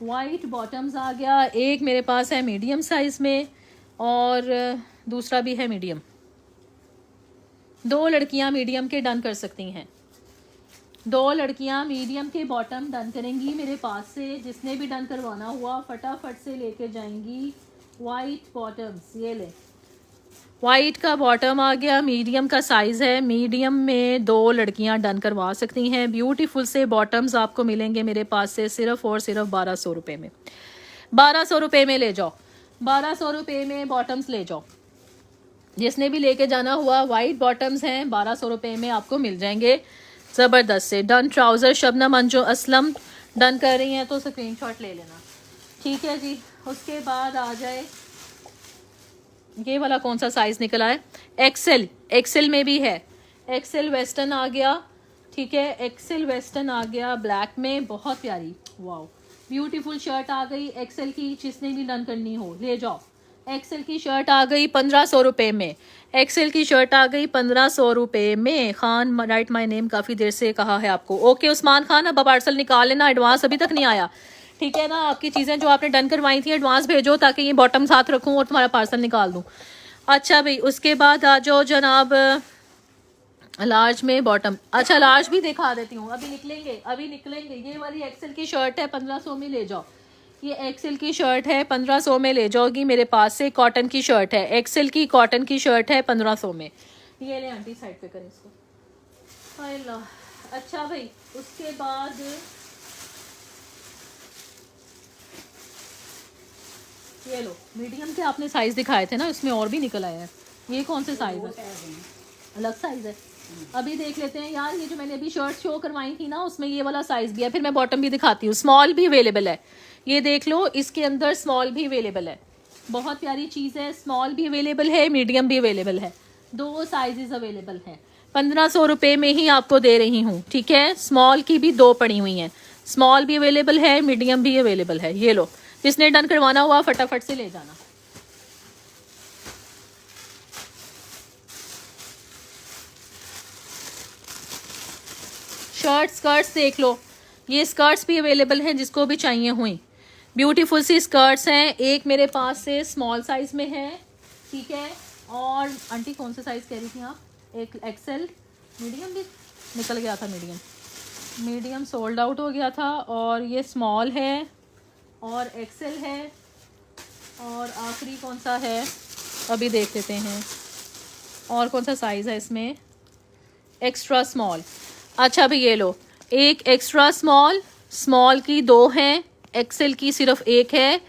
वाइट बॉटम्स आ गया। एक मेरे पास है मीडियम साइज में और दूसरा भी है मीडियम। 2 लड़कियां मीडियम के डन कर सकती हैं, 2 लड़कियां मीडियम के बॉटम डन करेंगी मेरे पास से। जिसने भी डन करवाना हुआ फटाफट से लेके जाएंगी वाइट बॉटम्स। ये ले वाइट का बॉटम आ गया, मीडियम का साइज़ है, मीडियम में 2 लड़कियां डन करवा सकती हैं। ब्यूटीफुल से बॉटम्स आपको मिलेंगे मेरे पास से सिर्फ और सिर्फ 1200 रुपये में। 1200 रुपये में ले जाओ, 1200 रुपये में बॉटम्स ले जाओ। जिसने भी लेके जाना हुआ वाइट बॉटम्स हैं 1200 रुपये में आपको मिल जाएंगे ज़बरदस्त से। Done trouser Shabnam Anjo Aslam done कर रही हैं तो स्क्रीनशॉट ले लेना, ठीक है जी। उसके बाद आ जाए ये वाला कौन सा साइज निकला है, एक्सेल, एक्सेल में भी है, एक्सेल वेस्टर्न आ गया, ठीक है, एक्सेल वेस्टर्न आ गया ब्लैक में, बहुत प्यारी वाओ ब्यूटीफुल शर्ट आ गई एक्सेल की। जिसने भी डन करनी हो ले जाओ। एक्सेल की शर्ट आ गई 1500 रुपये में, एक्सेल की शर्ट आ गई 1500 रुपये में। खान राइट माय नेम काफ़ी देर से कहा है आपको, ओके उस्मान खान, अब पार्सल निकाल लेना, एडवांस अभी तक नहीं आया, ठीक है ना। आपकी चीज़ें जो आपने डन करवाई थी एडवांस भेजो ताकि ये बॉटम साथ रखूं और तुम्हारा पार्सल निकाल दूं। अच्छा भाई उसके बाद आ जाओ जनाब लार्ज में बॉटम। अच्छा लार्ज भी दिखा देती हूँ, अभी निकलेंगे अभी निकलेंगे। ये वाली एक्सेल की शर्ट है 1500 में ले जाओ, ये एक्सेल की शर्ट है 1500 में ले जाओगी मेरे पास से। कॉटन की शर्ट है, एक्सेल की कॉटन की शर्ट है 1500 में। ये ले आंटी साइड पे करें इसको। अल्लाह अच्छा भाई उसके बाद ये लो मीडियम के आपने साइज दिखाए थे ना, इसमें और भी निकल आया है। ये कौन से साइज है, अलग साइज है। अभी देख लेते हैं यार, ये जो मैंने अभी शर्ट शो करवाई थी ना उसमें ये वाला साइज भी है। फिर मैं बॉटम भी दिखाती हूँ, स्मॉल भी अवेलेबल है, ये देख लो इसके अंदर स्मॉल भी अवेलेबल है। बहुत प्यारी चीज़ है, स्मॉल भी अवेलेबल है मीडियम भी अवेलेबल है, 2 साइजेस अवेलेबल हैं। 1500 रुपये में ही आपको दे रही हूँ, ठीक है। स्मॉल की भी 2 पड़ी हुई हैं, स्मॉल भी अवेलेबल है मीडियम भी अवेलेबल है। ये लो जिसने डन करवाना हुआ फटाफट से ले जाना। शर्ट स्कर्ट्स देख लो, ये स्कर्ट्स भी अवेलेबल हैं जिसको भी चाहिए हुई। ब्यूटीफुल सी स्कर्ट्स हैं, एक मेरे पास से स्मॉल साइज में है, ठीक है। और आंटी कौन से साइज कह रही थी आप, एक एक्सेल, मीडियम भी निकल गया था, मीडियम सोल्ड आउट हो गया था। और ये स्मॉल है और एक्सेल है और आखिरी कौन सा है अभी देख लेते हैं, और कौन सा साइज़ है इसमें, एक्स्ट्रा स्मॉल। अच्छा भाई ये लो, एक एक्स्ट्रा स्मॉल, स्मॉल की 2 हैं, एक्सेल की सिर्फ 1 है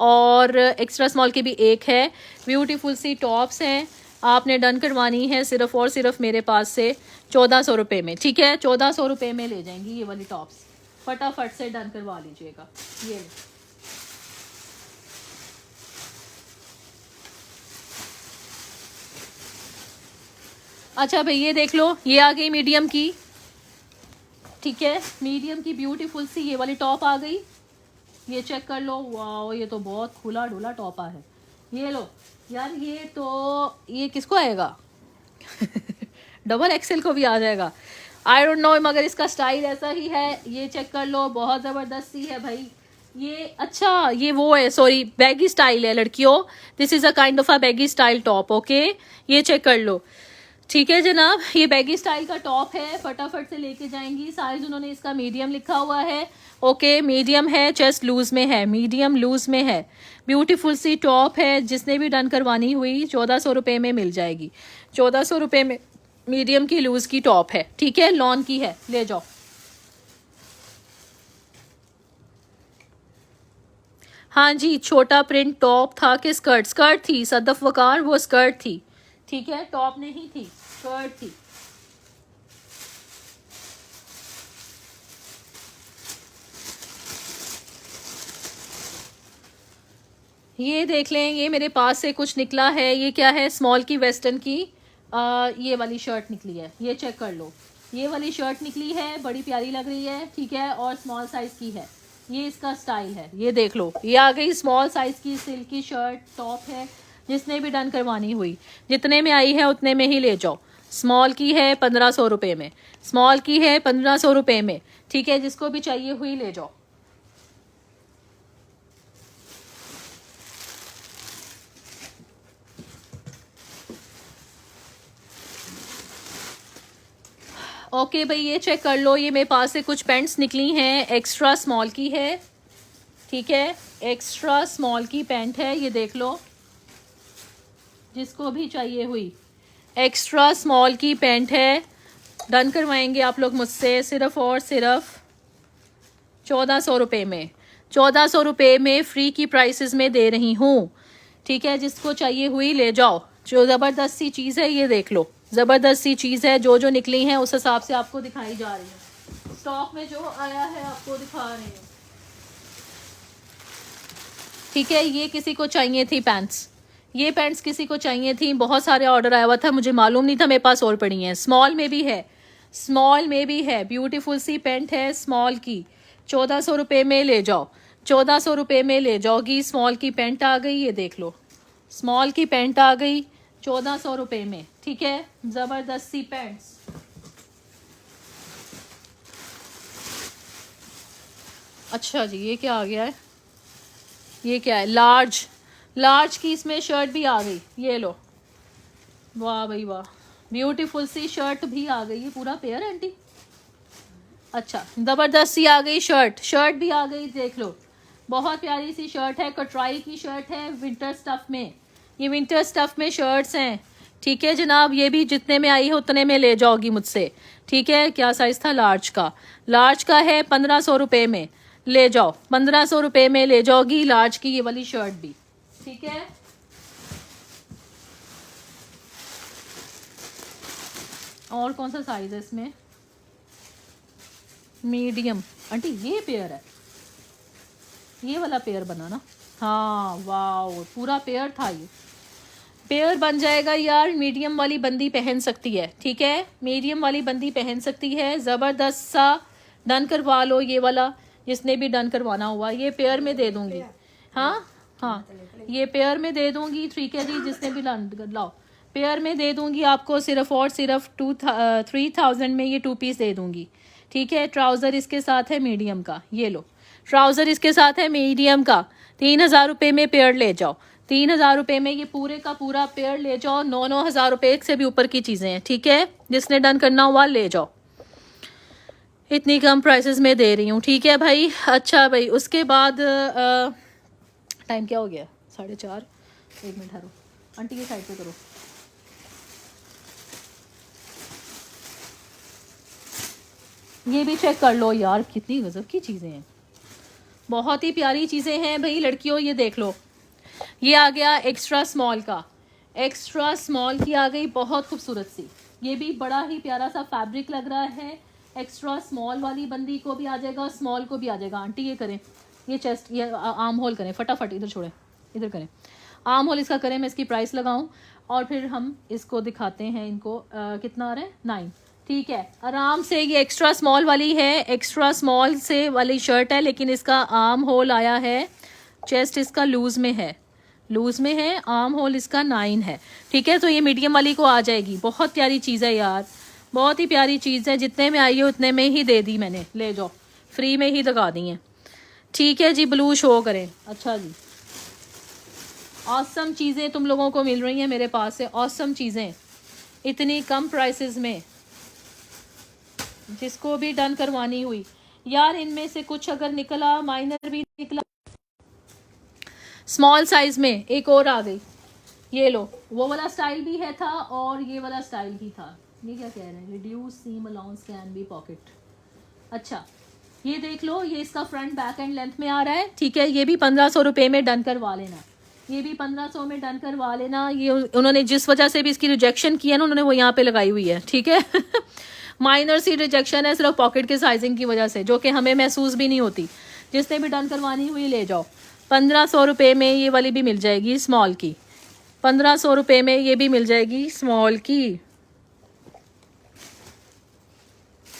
और एक्स्ट्रा स्मॉल की भी 1 है। ब्यूटीफुल सी टॉप्स हैं, आपने डन करवानी है सिर्फ और सिर्फ मेरे पास से 1400 रुपये में, ठीक है। 1400 रुपये में ले जाएंगी ये वाली टॉप्स, फटाफट से डन करवा लीजिएगा। ये अच्छा भाई ये देख लो, ये आ गई मीडियम की, ठीक है, मीडियम की ब्यूटीफुल सी ये वाली टॉप आ गई, ये चेक कर लो, वाह ये तो बहुत खुला डुला टॉपा है। ये लो यार, ये तो ये किसको आएगा डबल एक्सेल को भी आ जाएगा, आई डोंट नो, मगर इसका स्टाइल ऐसा ही है। ये चेक कर लो, बहुत ज़बरदस्त सी है भाई ये। अच्छा ये वो है, सॉरी बैगी स्टाइल है लड़कियों, this is a kind of a baggy style top, okay. ये चेक कर लो, ठीक है जनाब, ये बैगी स्टाइल का टॉप है, फटाफट से लेके जाएंगी। साइज उन्होंने इसका मीडियम लिखा हुआ है, ओके मीडियम है, चेस्ट लूज में है, मीडियम लूज में है। ब्यूटीफुल सी टॉप है, जिसने भी डन करवानी हुई 1400 रुपये में मिल जाएगी। 1400 रुपये में मीडियम की लूज की टॉप है, ठीक है, लॉन की है, ले जाओ। हाँ जी, छोटा प्रिंट टॉप था कि स्कर्ट, स्कर्ट थी सदफ वकार, वो स्कर्ट थी, ठीक है, टॉप नहीं थी, स्कर्ट थी। ये देख लें, ये मेरे पास से कुछ निकला है, ये क्या है, स्मॉल की वेस्टर्न की ये वाली शर्ट निकली है, ये चेक कर लो। ये वाली शर्ट निकली है, बड़ी प्यारी लग रही है, ठीक है, और स्मॉल साइज़ की है। ये इसका स्टाइल है, ये देख लो, ये आ गई स्मॉल साइज़ की सिल्क की शर्ट टॉप है। जिसने भी डन करवानी हुई, जितने में आई है उतने में ही ले जाओ। स्मॉल की है 1500 रुपये में, स्मॉल की है 1500 रुपये में, ठीक है, जिसको भी चाहिए हुई ले जाओ। ओके भाई, ये चेक कर लो, ये मेरे पास से कुछ पैंट्स निकली हैं, एक्स्ट्रा स्मॉल की है, ठीक है, एक्स्ट्रा स्मॉल की पैंट है, ये देख लो, जिसको भी चाहिए हुई एक्स्ट्रा स्मॉल की पैंट है। डन करवाएंगे आप लोग मुझसे सिर्फ और सिर्फ 1400 रुपये में, 1400 रुपये में फ्री की प्राइसेस में दे रही हूँ, ठीक है, जिसको चाहिए हुई ले जाओ। जो ज़बरदस्त सी चीज़ है, ये देख लो, ज़बरदस्त सी चीज़ है, जो जो निकली हैं उस हिसाब से आपको दिखाई जा रही है। स्टॉक में जो आया है आपको दिखा रही हूँ, ठीक है। ये किसी को चाहिए थी पैंट्स, ये पैंट्स किसी को चाहिए थी, बहुत सारे ऑर्डर आया हुआ था, मुझे मालूम नहीं था, मेरे पास और पड़ी हैं। स्मॉल में भी है, स्मॉल में भी है, ब्यूटीफुल सी पैंट है स्मॉल की, 1400 रुपये में ले जाओ, 1400 रुपये में ले जाओगी। स्मॉल की पैंट आ गई, ये देख लो, स्मॉल की पैंट आ गई 1400 रुपये में, ठीक है, ज़बरदस्त सी पैंट्स। अच्छा जी, ये क्या आ गया है, ये क्या है, लार्ज, लार्ज की इसमें शर्ट भी आ गई, ये लो, वाह भाई वाह, ब्यूटीफुल सी शर्ट भी आ गई, ये पूरा पेयर है आंटी। अच्छा, ज़बरदस्त सी आ गई शर्ट, शर्ट भी आ गई, देख लो, बहुत प्यारी सी शर्ट है, कटराई की शर्ट है, विंटर स्टफ़ में, ये विंटर स्टफ़ में शर्ट्स हैं, ठीक है जनाब। ये भी जितने में आई है उतने में ले जाओगी मुझसे, ठीक है। क्या साइज़ था, लार्ज का, लार्ज का है 1500 रुपये में, ले जाओ, 1500 रुपये में ले जाओगी लार्ज की ये वाली शर्ट भी, ठीक है। और कौन सा साइज है इसमें, मीडियम आंटी, ये पेयर है, ये वाला पेयर बना ना, हाँ वाह, पूरा पेयर था, ये पेयर बन जाएगा यार। मीडियम वाली बंदी पहन सकती है, ठीक है, मीडियम वाली बंदी पहन सकती है, ज़बरदस्त सा। डन करवा लो ये वाला, जिसने भी डन करवाना हुआ, ये पेयर में दे दूंगी, हाँ हाँ, ये पेयर में दे दूंगी, ठीक है जी, जिसने भी लाओ पेयर में दे दूंगी आपको, सिर्फ और सिर्फ 3000 में ये 2 पीस दे दूंगी, ठीक है। ट्राउज़र इसके साथ है मीडियम का, ये लो, ट्राउज़र इसके साथ है मीडियम का, 3000 रुपये में पेयर ले जाओ, 3000 रुपये में ये पूरे का पूरा पेयर ले जाओ। 9 हज़ार रुपये से भी ऊपर की चीज़ें हैं, ठीक है, जिसने डन करना हुआ ले जाओ, इतनी कम प्राइसेस में दे रही हूँ, ठीक है भाई। अच्छा भाई, उसके बाद टाइम क्या हो गया, 4:30, 1 मिनट हरो आंटी, ये साइड पे करो। ये भी चेक कर लो यार, कितनी गजब की चीज़ें हैं, बहुत ही प्यारी चीज़ें हैं भाई लड़कियों। ये देख लो, ये आ गया एक्स्ट्रा स्मॉल का, एक्स्ट्रा स्मॉल की आ गई, बहुत खूबसूरत सी, ये भी बड़ा ही प्यारा सा फैब्रिक लग रहा है। एक्स्ट्रा स्मॉल वाली बंदी को भी आ जाएगा और स्मॉल को भी आ जाएगा। आंटी ये करें, ये चेस्ट, ये आर्म होल करें फटाफट, इधर छोड़ें, इधर करें, आर्म होल इसका करें, मैं इसकी प्राइस लगाऊं और फिर हम इसको दिखाते हैं। इनको कितना आ रहा है, 9, ठीक है, आराम से। ये एक्स्ट्रा स्मॉल वाली है, एक्स्ट्रा स्मॉल से वाली शर्ट है, लेकिन इसका आर्म होल आया है, चेस्ट इसका लूज़ में है, लूज़ में है, आर्म होल इसका 9 है, ठीक है। तो ये मीडियम वाली को आ जाएगी, बहुत प्यारी चीज़ है यार, बहुत ही प्यारी चीज़ है, जितने में आई है उतने में ही दे दी मैंने, ले जाओ, फ्री में ही लगा दी हैं, ठीक है जी। ब्लू शो करें, अच्छा जी, ऑसम चीज़ें तुम लोगों को मिल रही हैं मेरे पास से, ऑसम चीज़ें इतनी कम प्राइसेस में, जिसको भी डन करवानी हुई यार। इनमें से कुछ अगर निकला, माइनर भी निकला, स्मॉल साइज में एक और आ गई, ये लो, वो वाला स्टाइल भी है था और ये वाला स्टाइल भी था। ये क्या कह रहे हैं, reduce seam allowance can be pocket, अच्छा ये देख लो, ये इसका फ्रंट बैक एंड लेंथ में आ रहा है, ठीक है। ये भी 1500 रुपये में डन करवा लेना, ये भी 1500 में डन करवा लेना। ये उन्होंने जिस वजह से भी इसकी रिजेक्शन की है ना, उन्होंने वो यहाँ पे लगाई हुई है, ठीक है। माइनर सी रिजेक्शन है, सिर्फ पॉकेट के साइजिंग की वजह से, जो कि हमें महसूस भी नहीं होती। जिसने भी डन करवानी हुई ले जाओ, 1500 रुपये में ये वाली भी मिल जाएगी स्मॉल की, 1500 रुपये में ये भी मिल जाएगी स्मॉल की,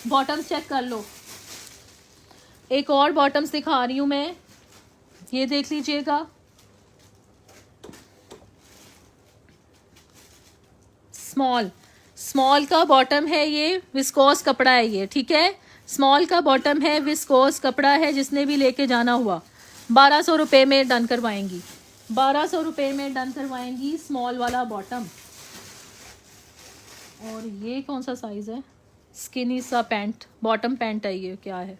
बॉटम्स चेक कर लो। एक और बॉटम्स दिखा रही हूँ मैं, ये देख लीजिएगा। स्मॉल का बॉटम है, ये विस्कोस कपड़ा है ये, ठीक है। स्मॉल का बॉटम है, विस्कोस कपड़ा है, जिसने भी लेके जाना हुआ 1200 रुपये में डन करवाएंगी, 1200 रुपये में डन करवाएंगी स्मॉल वाला बॉटम। और ये कौन सा साइज़ है? स्किनी सा पैंट, बॉटम पैंट है ये, क्या है?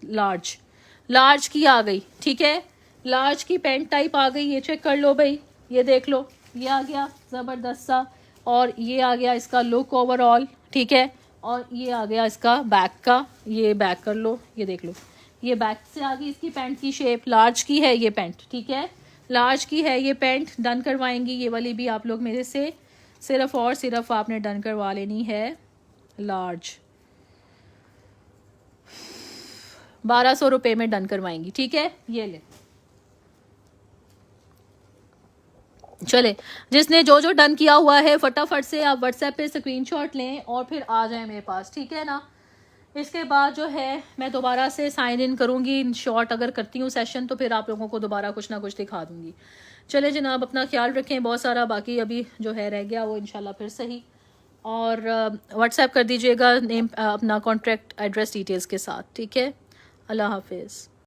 लार्ज की आ गई, ठीक है। लार्ज की पैंट टाइप आ गई, ये चेक कर लो भाई, ये देख लो, ये आ गया ज़बरदस्त सा। और ये आ गया इसका लुक ओवरऑल, ठीक है। और ये आ गया इसका बैक का, ये बैक कर लो, ये देख लो, ये बैक से आ गई इसकी पैंट की शेप। लार्ज की है ये पैंट, ठीक है, लार्ज की है ये पैंट। डन करवाएंगी ये वाली भी आप लोग मेरे से, सिर्फ और सिर्फ आपने डन करवा लेनी है लार्ज। 1200 रुपये में डन करवाएंगी, ठीक है। ये ले, चले, जिसने जो जो डन किया हुआ है फटाफट से आप व्हाट्सएप पे स्क्रीनशॉट लें और फिर आ जाएं मेरे पास, ठीक है ना। इसके बाद जो है मैं दोबारा से साइन इन करूँगी, इन शॉर्ट अगर करती हूँ सेशन तो फिर आप लोगों को दोबारा कुछ ना कुछ दिखा दूँगी। चले जनाब, अपना ख्याल रखें, बहुत सारा बाकी अभी जो है रह गया वो इंशाल्लाह फिर सही। और व्हाट्सएप कर दीजिएगा नेम, अपना कॉन्टैक्ट एड्रेस डिटेल्स के साथ, ठीक है। अल्लाह हाफिज़।